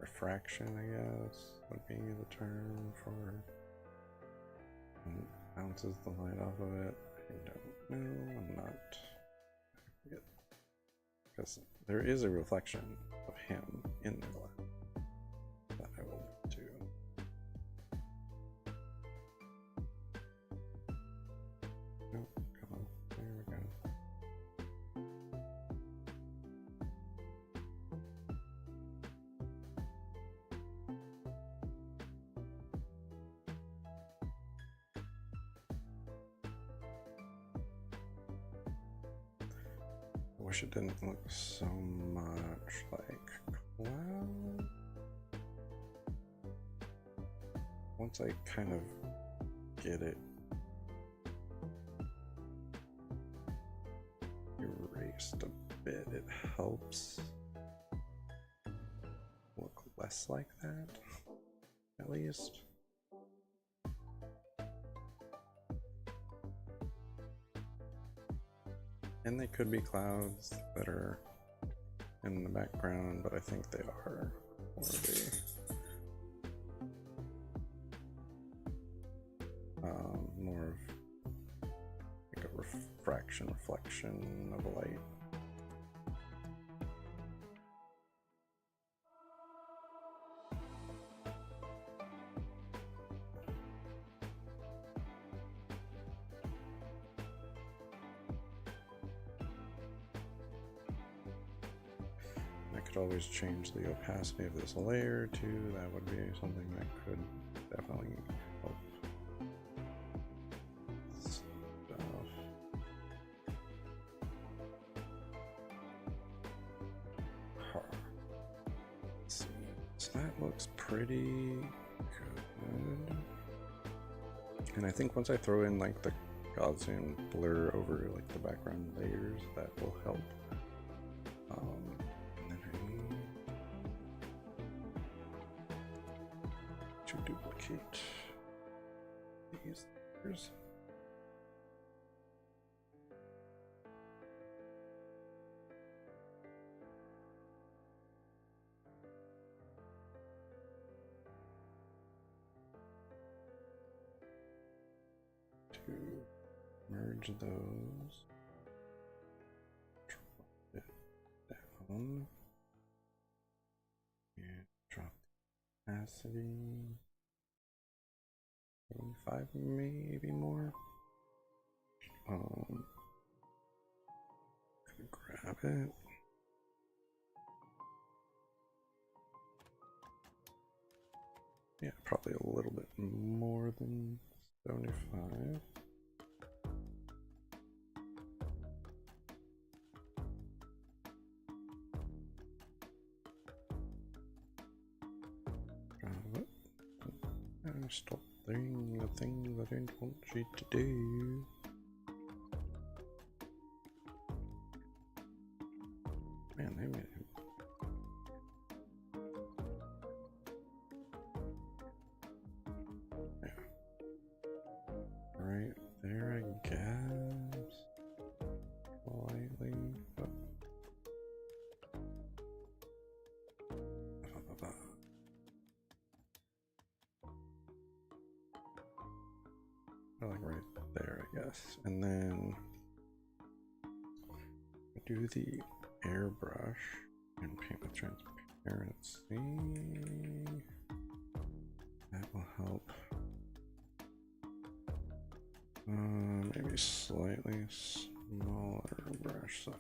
refraction, I guess, would be the term for bounces the light off of it. I don't know, I'm not, I forget, because there is a reflection of him in the glass that I will do. Nope, come on, there we go. wish it didn't look so much like cloud. Once I kind of get it erased a bit, it helps look less like that, at least. And they could be clouds that are in the background, but I think they are more of like a reflection of a light. Always change the opacity of this layer too. That would be something that could definitely help. Let's see. So that looks pretty good. And I think once I throw in like the Gaussian blur over like the background layers, that will help. Duplicate these layers. To merge those, drop it down, and drop the opacity. 75, maybe more. Gonna grab it. Yeah, probably a little bit more than 75. Grab it. And stop doing the things I don't want you to do. Man, they made it. Yeah. Right there, I guess. Slightly. Oh. Like right there, I guess. And then do the airbrush and paint with transparency. That will help. Maybe slightly smaller brush size.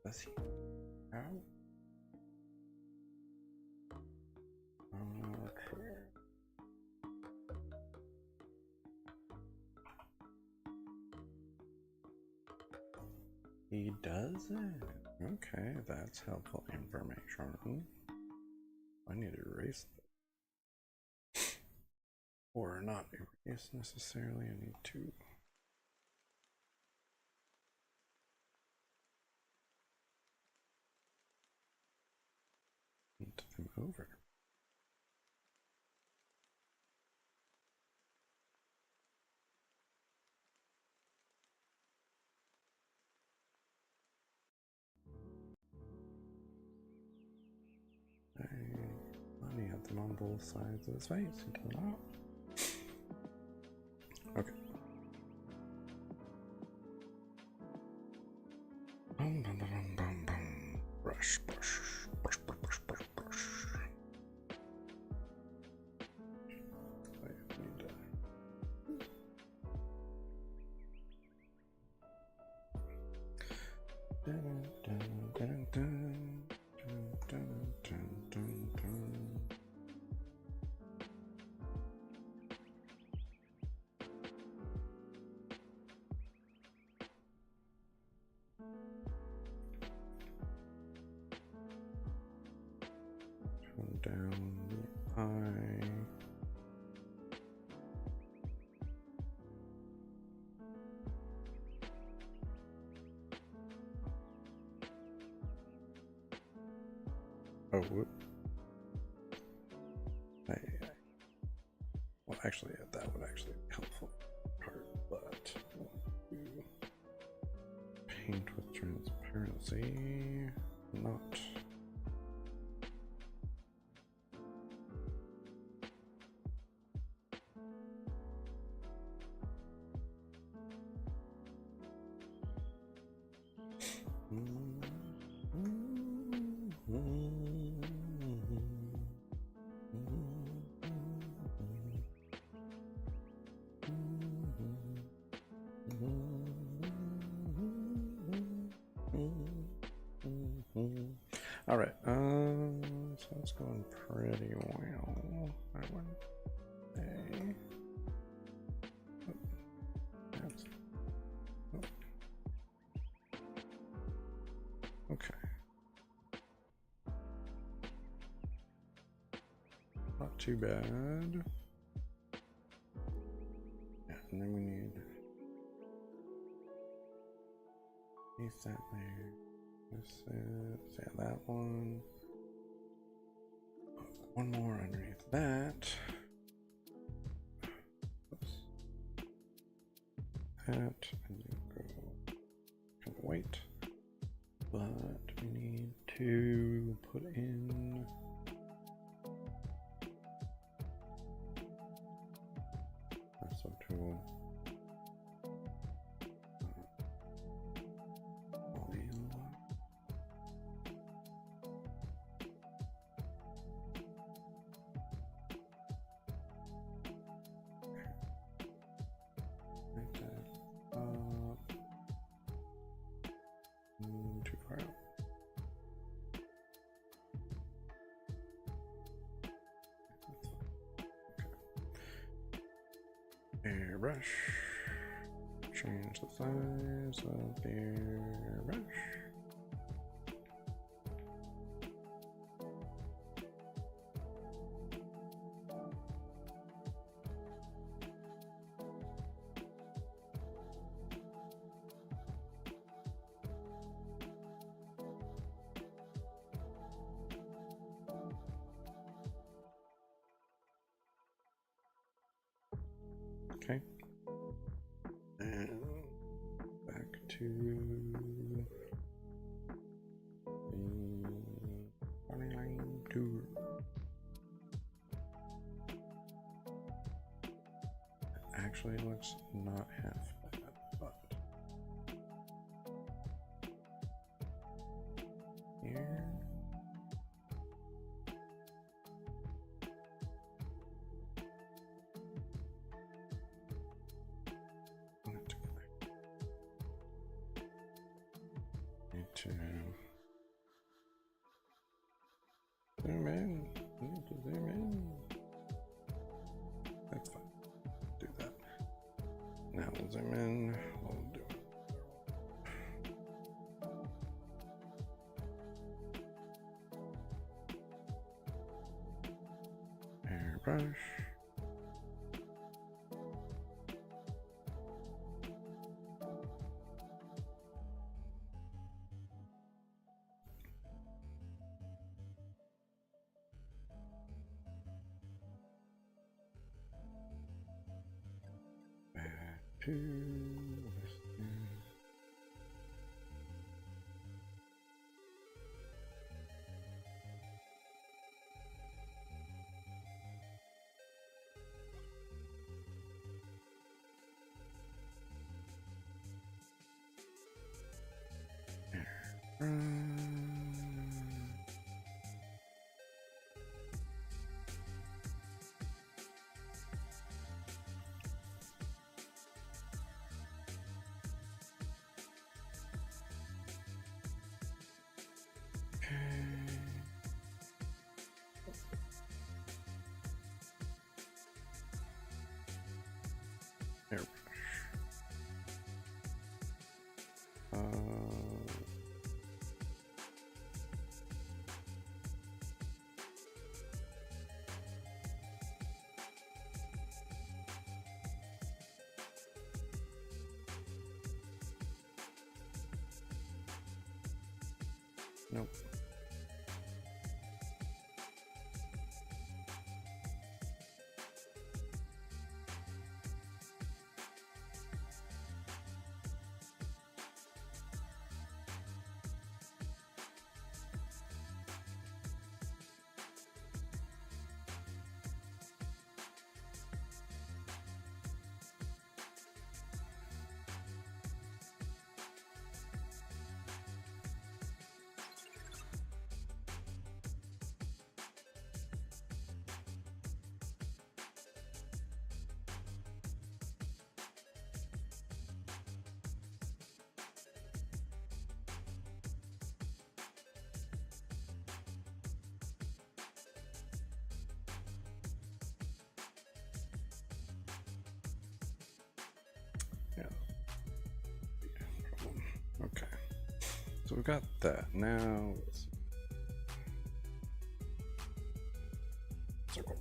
Does he? How? Okay. He does it. Okay, that's helpful information. I need to erase that. Or not erase necessarily, I need to paint them over. I have them on both sides of his face until now. Okay. Bum, bum, bum, bum, bum. brush, brush, brush, brush, brush, brush, brush. Wait, I need to... Dun, dun, dun, dun, dun, dun, dun, dun. Turn down the eye. Oh, whoop. Well, actually, yeah, that would actually be helpful part, but we'll do paint with transparency, not. All right, so it's going pretty well, I would say. Okay. Not too bad. Yeah, and then we need that layer. This is, yeah, that one. One more underneath that. Oops. That, and then go kind of white. But we need to put in lasso tool. Too far out. Okay. Airbrush. Change the size of the airbrush. Okay, and back to the funny line tool. Actually looks not half bad, but here. To zoom in. I need to zoom in. That's fine. Do that. Now we'll zoom in. We'll do it. Airbrush. To Airbrush. Nope. Yeah. Okay. So we got that. Now circle.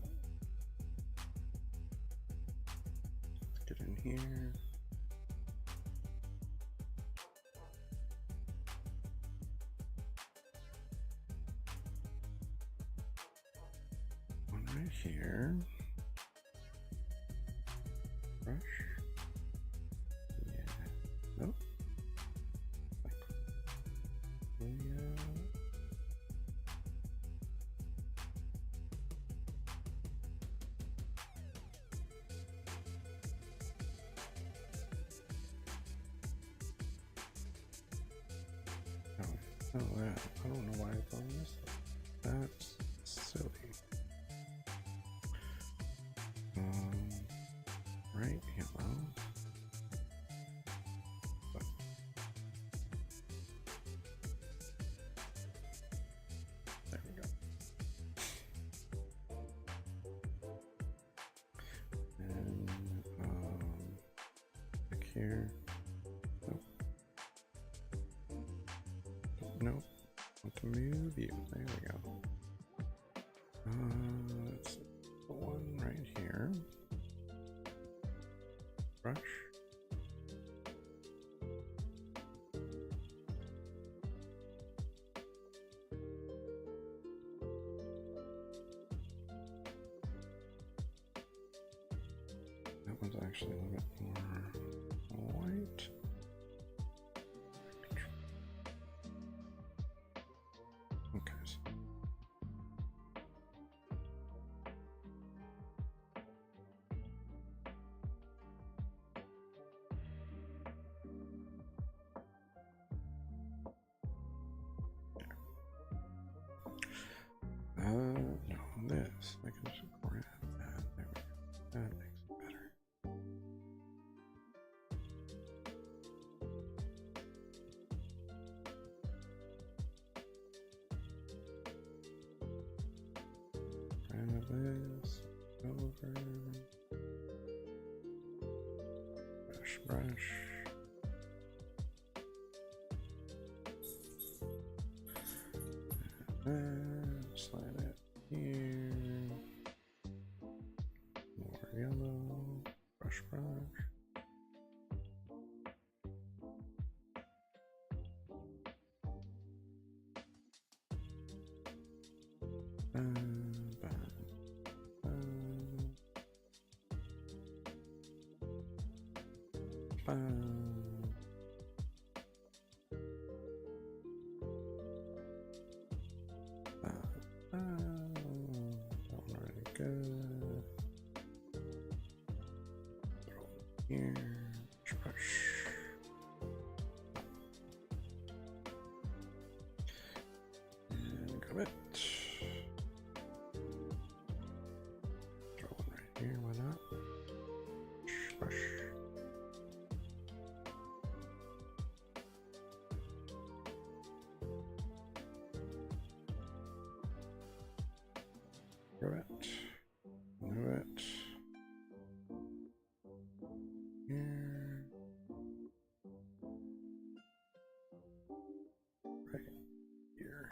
Let's get in here. One right here. Brush. Yeah. Nope. Oh, that. I don't know why I thought this. That's silly. Right, yellow. There we go. And back here. Nope. Nope. Want to move you. There we go. That's the one right here. Brush. That one's actually a little bit more white. Okay. No, this. I can just grab that. There we go. That makes it better. Grab this. Over. Brush, brush. Slide it here. More yellow. Brush, brush. Already good. Throw it here. Brush. And grab it. Throw one right here. Why not? Brush. Move it. Move it. Here. Right here.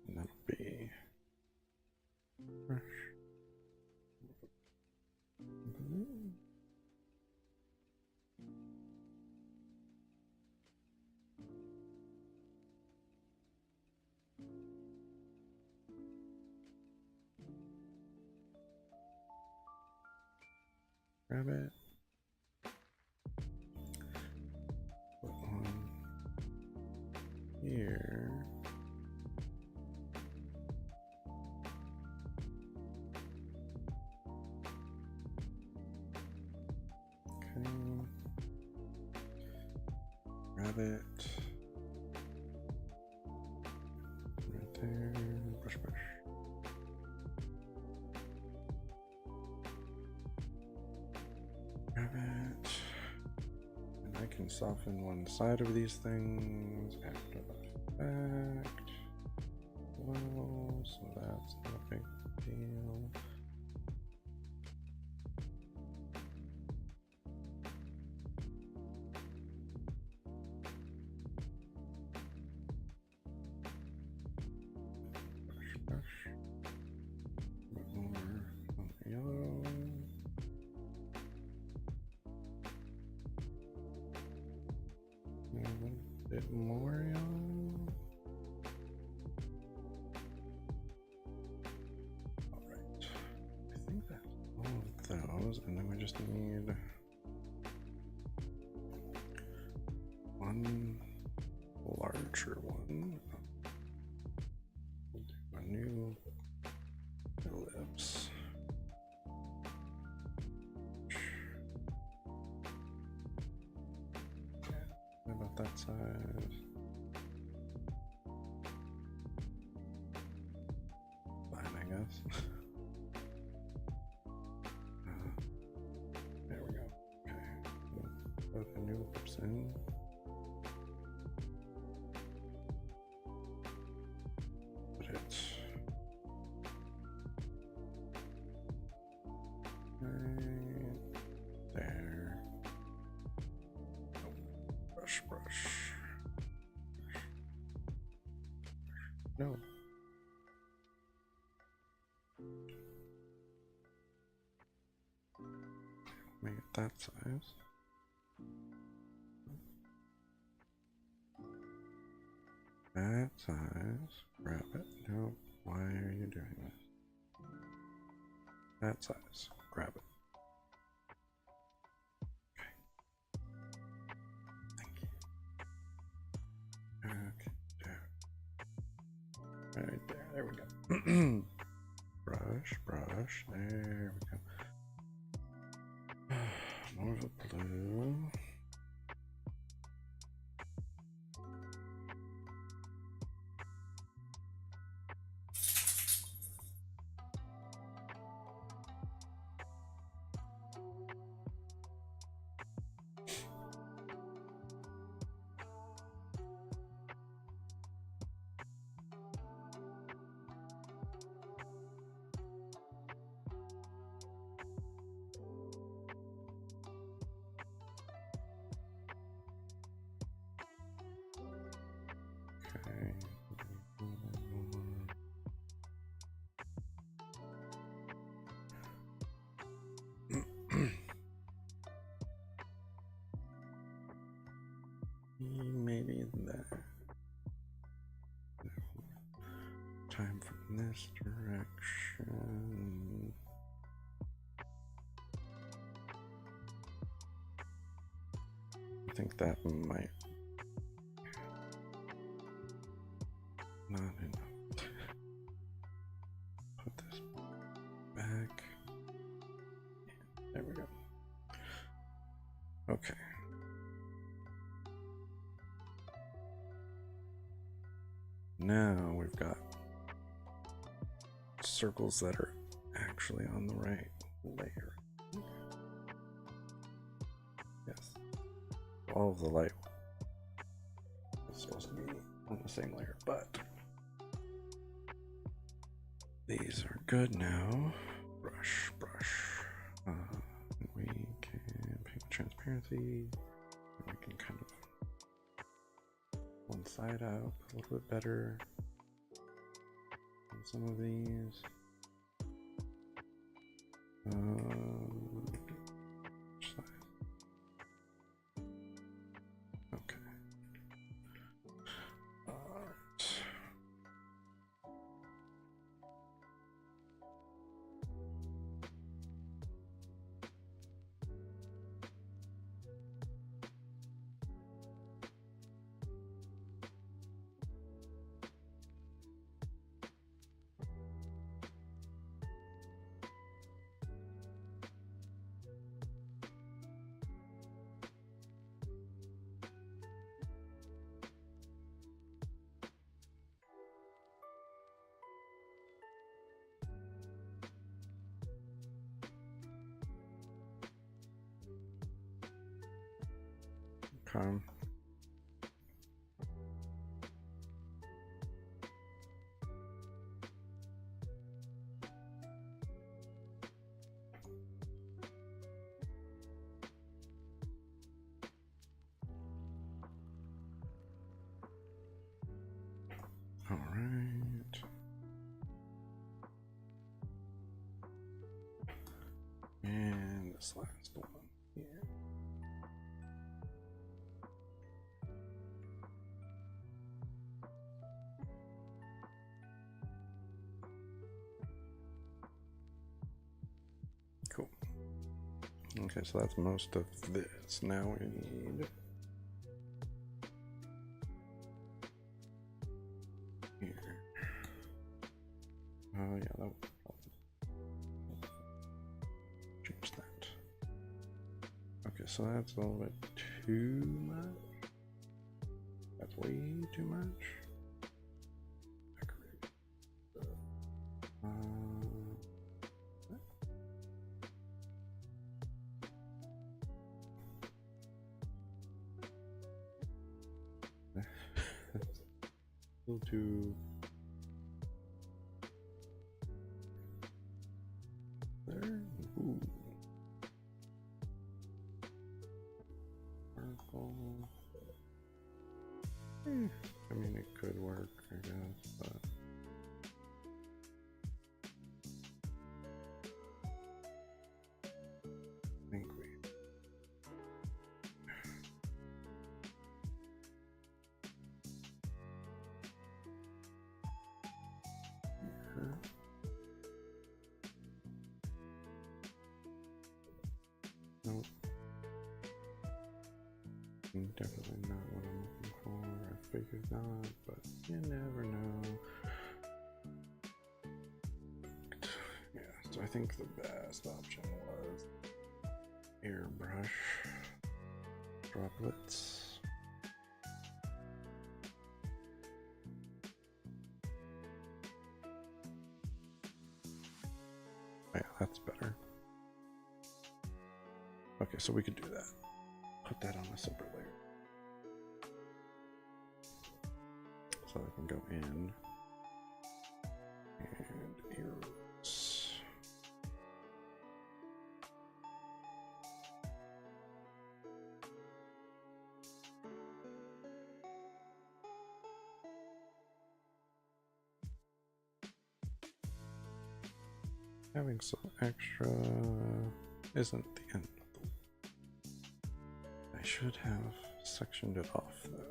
And that'll be brush. Grab it. Put one here. Okay. Grab it. Right there. Brush, brush. Grab it. And I can soften one side of these things after the fact. Well, so that's not a big deal. Brush, brush. A bit more on the yellow. A bit more yellow. Alright. I think that's all of those, and then we just need one larger one. We'll do a new ellipse. About that size. Fine, I guess. There we go. Okay. We'll put a new ellipse in. Put it right there. Brush, brush. No. Make it that size. That size. Grab it. No. Why are you doing this? That size. Grab it. Right there we go. Brush, brush, there we go. More of a blue. Okay. Maybe that. Time from this direction. I think that might not enough. Put this back. There we go. Okay. Now we've got circles that are actually on the right layer. Yes. All of the light is supposed to be on the same layer, but These are good now. Brush, brush. We can paint transparency. We can kind of one side up a little bit better on some of these. Which side? Okay. All right. Okay. All right. And this last one here. Cool. Okay, so that's most of this. Now we need here. Oh yeah, that would change that. Okay, so that's a little bit too much. That's way too much. Decorate. A little too there. Ooh. Purple. I mean, it could work, I guess, but I think we. Nope. Definitely not what I'm looking for. I figured not, but you never know. Yeah, so I think the best option was airbrush droplets. Yeah, that's better. Okay, so we could do that. Put that on a separate layer. So I can go in and erase. Having some extra isn't the end of the world. I should have sectioned it off though.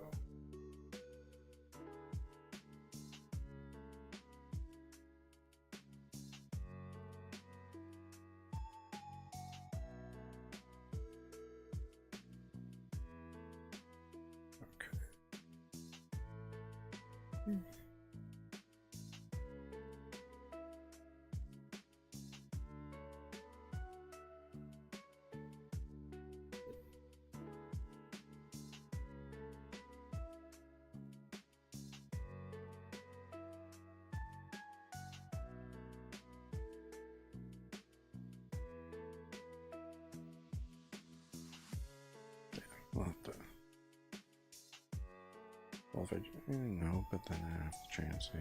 No, but then I have to change the.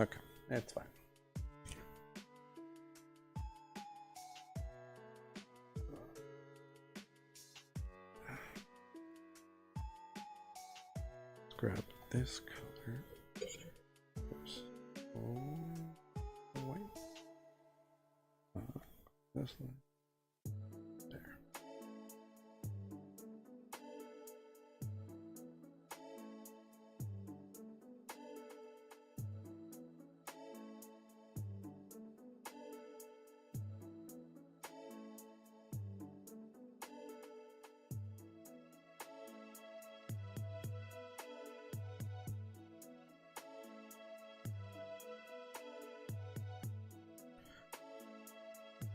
Okay, it's fine. this line. There.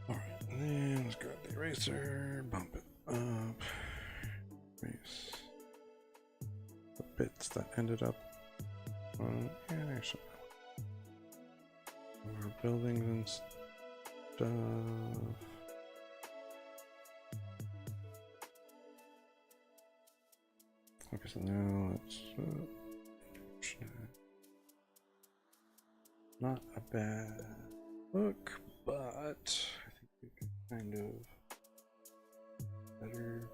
Alright, and then let's grab the eraser, bump it up, erase the bits that ended up on, yeah, there's some more buildings and stuff. Okay, so now let's not a bad look, but I think we can kind of better.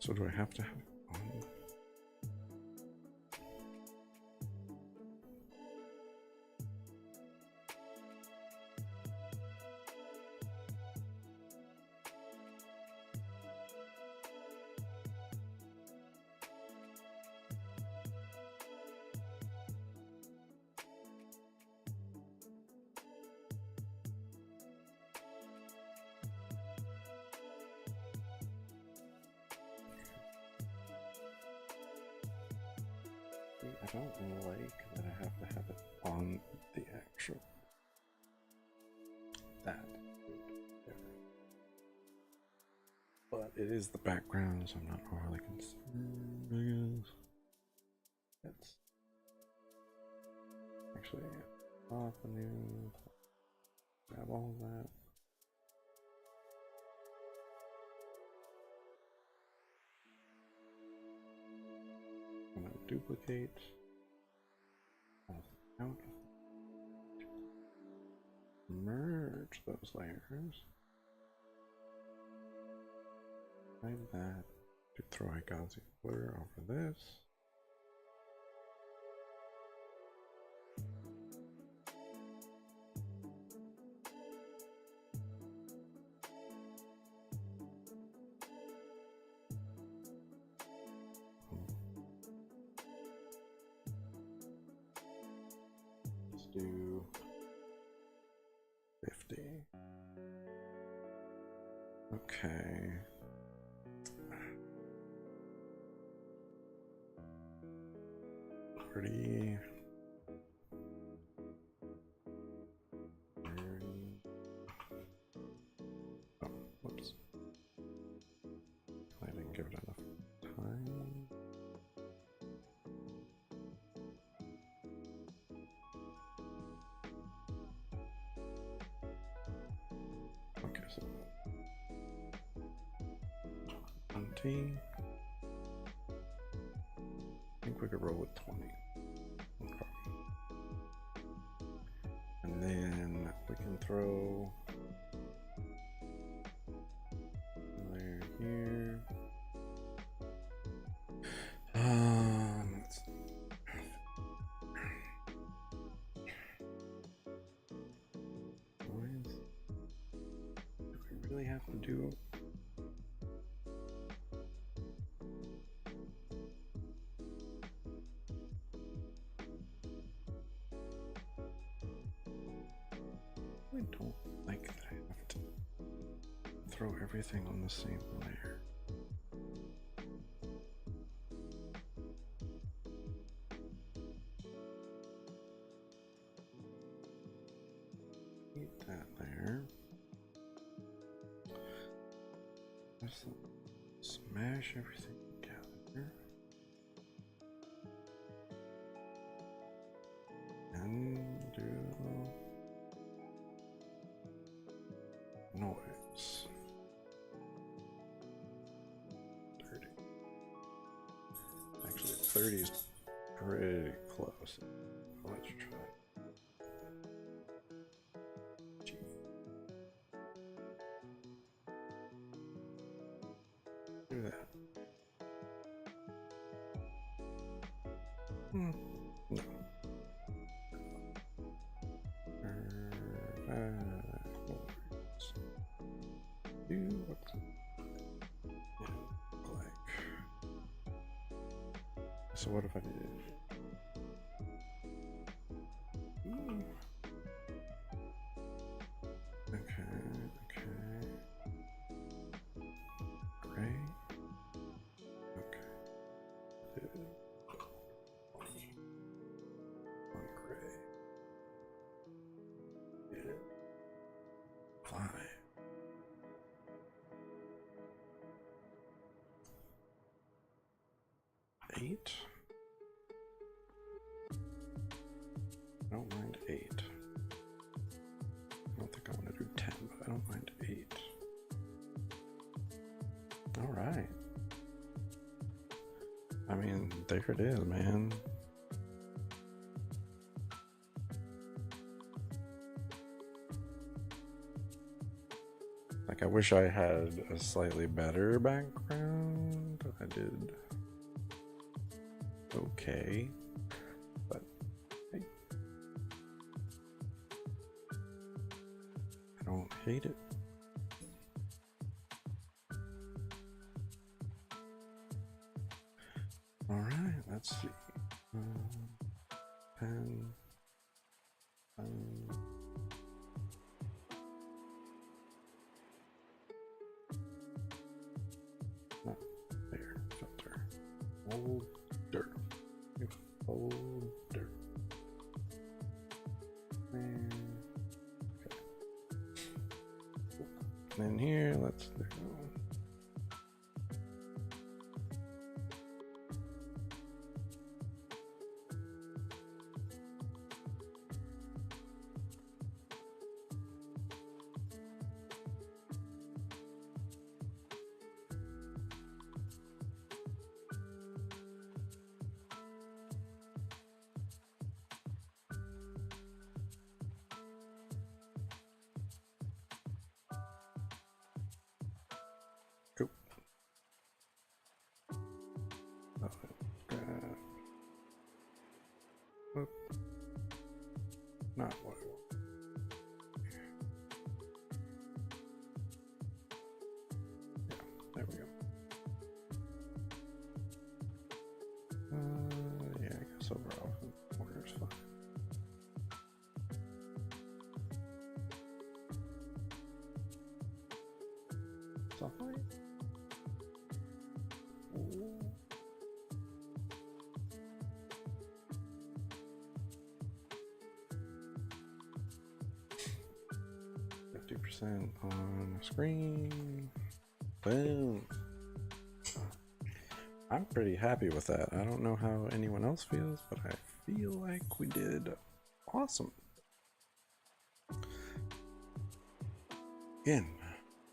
So do I have to have it on? I don't like that I have to have it on the actual that. But it is the background, so I'm not overly concerned, I guess. That's actually off the new, grab all of that. I'm going to duplicate out, merge those layers, hide that, to throw a Gaussian blur over this. Do 50. Okay. Pretty. 30. Oh, whoops. I didn't give it enough time. Okay, so 20. I think we could roll with 20. Okay. And then we can throw a layer here. Let's do we really have to do? I don't like that I have to throw everything on the same layer. Keep that there. Let's smash everything together. do noise 30. Actually, 30 is pretty close. Let's try. G. Do that. No. So what if I did? Okay. Gray. Okay. On gray. Yeah. 5. 8. I don't mind 8. I don't think I want to do 10, but I don't mind 8. Alright. I mean, there it is, man. Like, I wish I had a slightly better background. I did okay, but hey, I don't hate it. All right, let's see. 10. Not there. Filter. Older. Older. Okay. And here, let's do. Cool. Grab. Not what I want. Yeah, there we go. Yeah, I guess overall the corner's fine. Software. 50% on the screen. Boom. I'm pretty happy with that. I don't know how anyone else feels, but I feel like we did awesome. Again,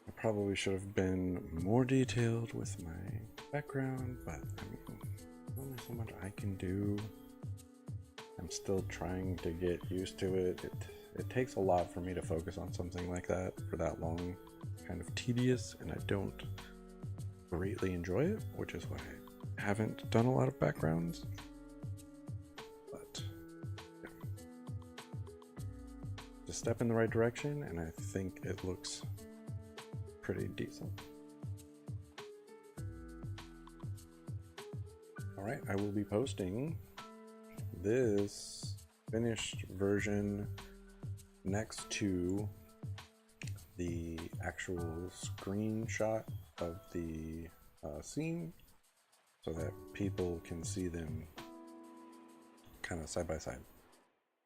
I probably should have been more detailed with my background, but I mean, there's only so much I can do. I'm still trying to get used to it. It takes a lot for me to focus on something like that for that long. Kind of tedious, and I don't greatly enjoy it, which is why I haven't done a lot of backgrounds. But yeah. It's a step in the right direction, and I think it looks pretty decent. Alright, I will be posting this finished version next to the actual screenshot of the scene so that people can see them kind of side by side.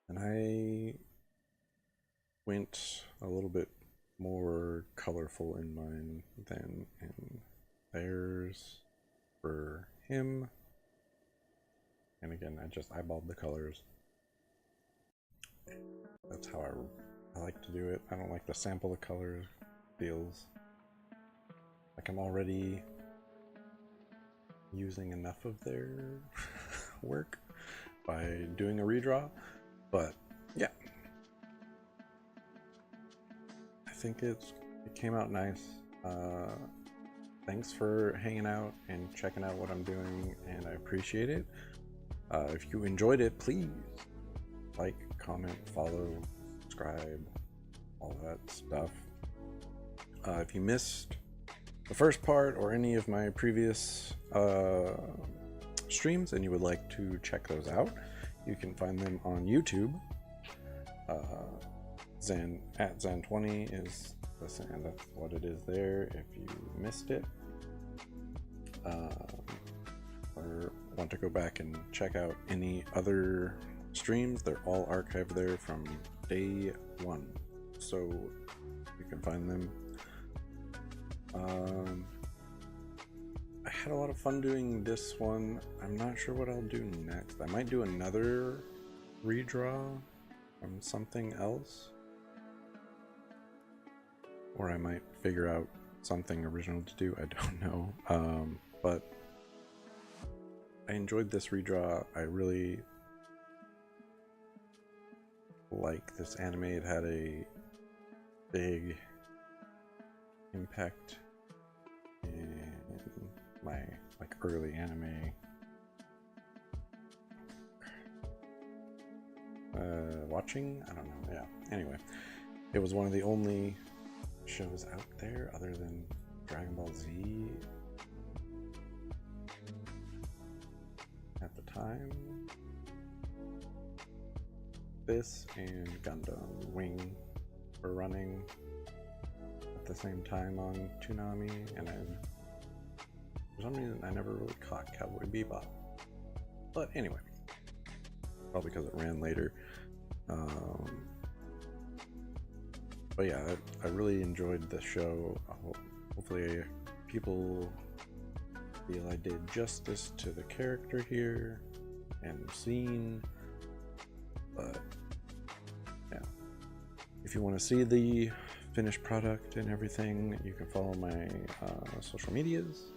And I went a little bit more colorful in mine than in theirs for him. And again, I just eyeballed the colors. That's how I like to do it. I don't like to sample the colors. Feels like I'm already using enough of their work by doing a redraw, but yeah, I think it came out nice. Thanks for hanging out and checking out what I'm doing, and I appreciate it. If you enjoyed it, please like, comment, follow, subscribe, all that stuff. If you missed the first part or any of my previous streams and you would like to check those out, you can find them on YouTube. At Zann20 is that's what it is there. If you missed it, or want to go back and check out any other streams, they're all archived there from day one, so you can find them. I had a lot of fun doing this one. I'm not sure what I'll do next. I might do another redraw from something else, or I might figure out something original to do. I don't know. But I enjoyed this redraw. I really like this anime. It had a big impact in my early anime watching. I don't know. Yeah. Anyway, it was one of the only shows out there other than Dragon Ball Z at the time. This and Gundam Wing were running at the same time on Toonami, and for some reason I never really caught Cowboy Bebop. But anyway, probably because it ran later. But yeah, I really enjoyed the show. Hopefully people feel I did justice to the character here and the scene. But yeah, if you want to see the finished product and everything, you can follow my social medias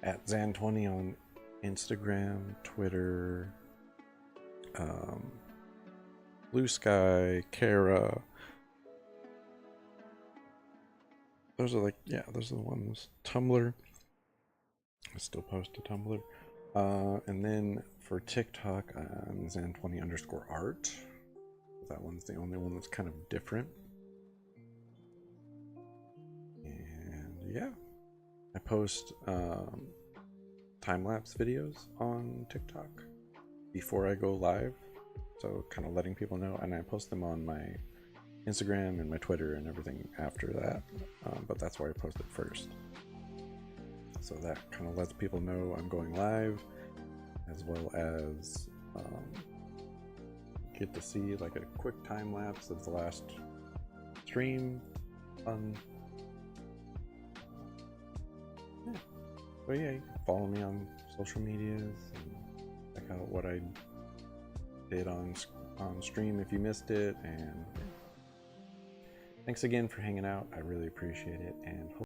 at Zann20 on Instagram, Twitter, Blue Sky, Kara. Those are those are the ones. Tumblr, I still post to Tumblr. And then for TikTok, I'm Zann20_art. That one's the only one that's kind of different. And yeah, I post time-lapse videos on TikTok before I go live, so kind of letting people know, and I post them on my Instagram and my Twitter and everything after that, but that's why I post it first, so that kind of lets people know I'm going live, as well as get to see like a quick time lapse of the last stream. Yeah. But yeah, you can follow me on social medias and check out what I did on stream if you missed it. And thanks again for hanging out. I really appreciate it, and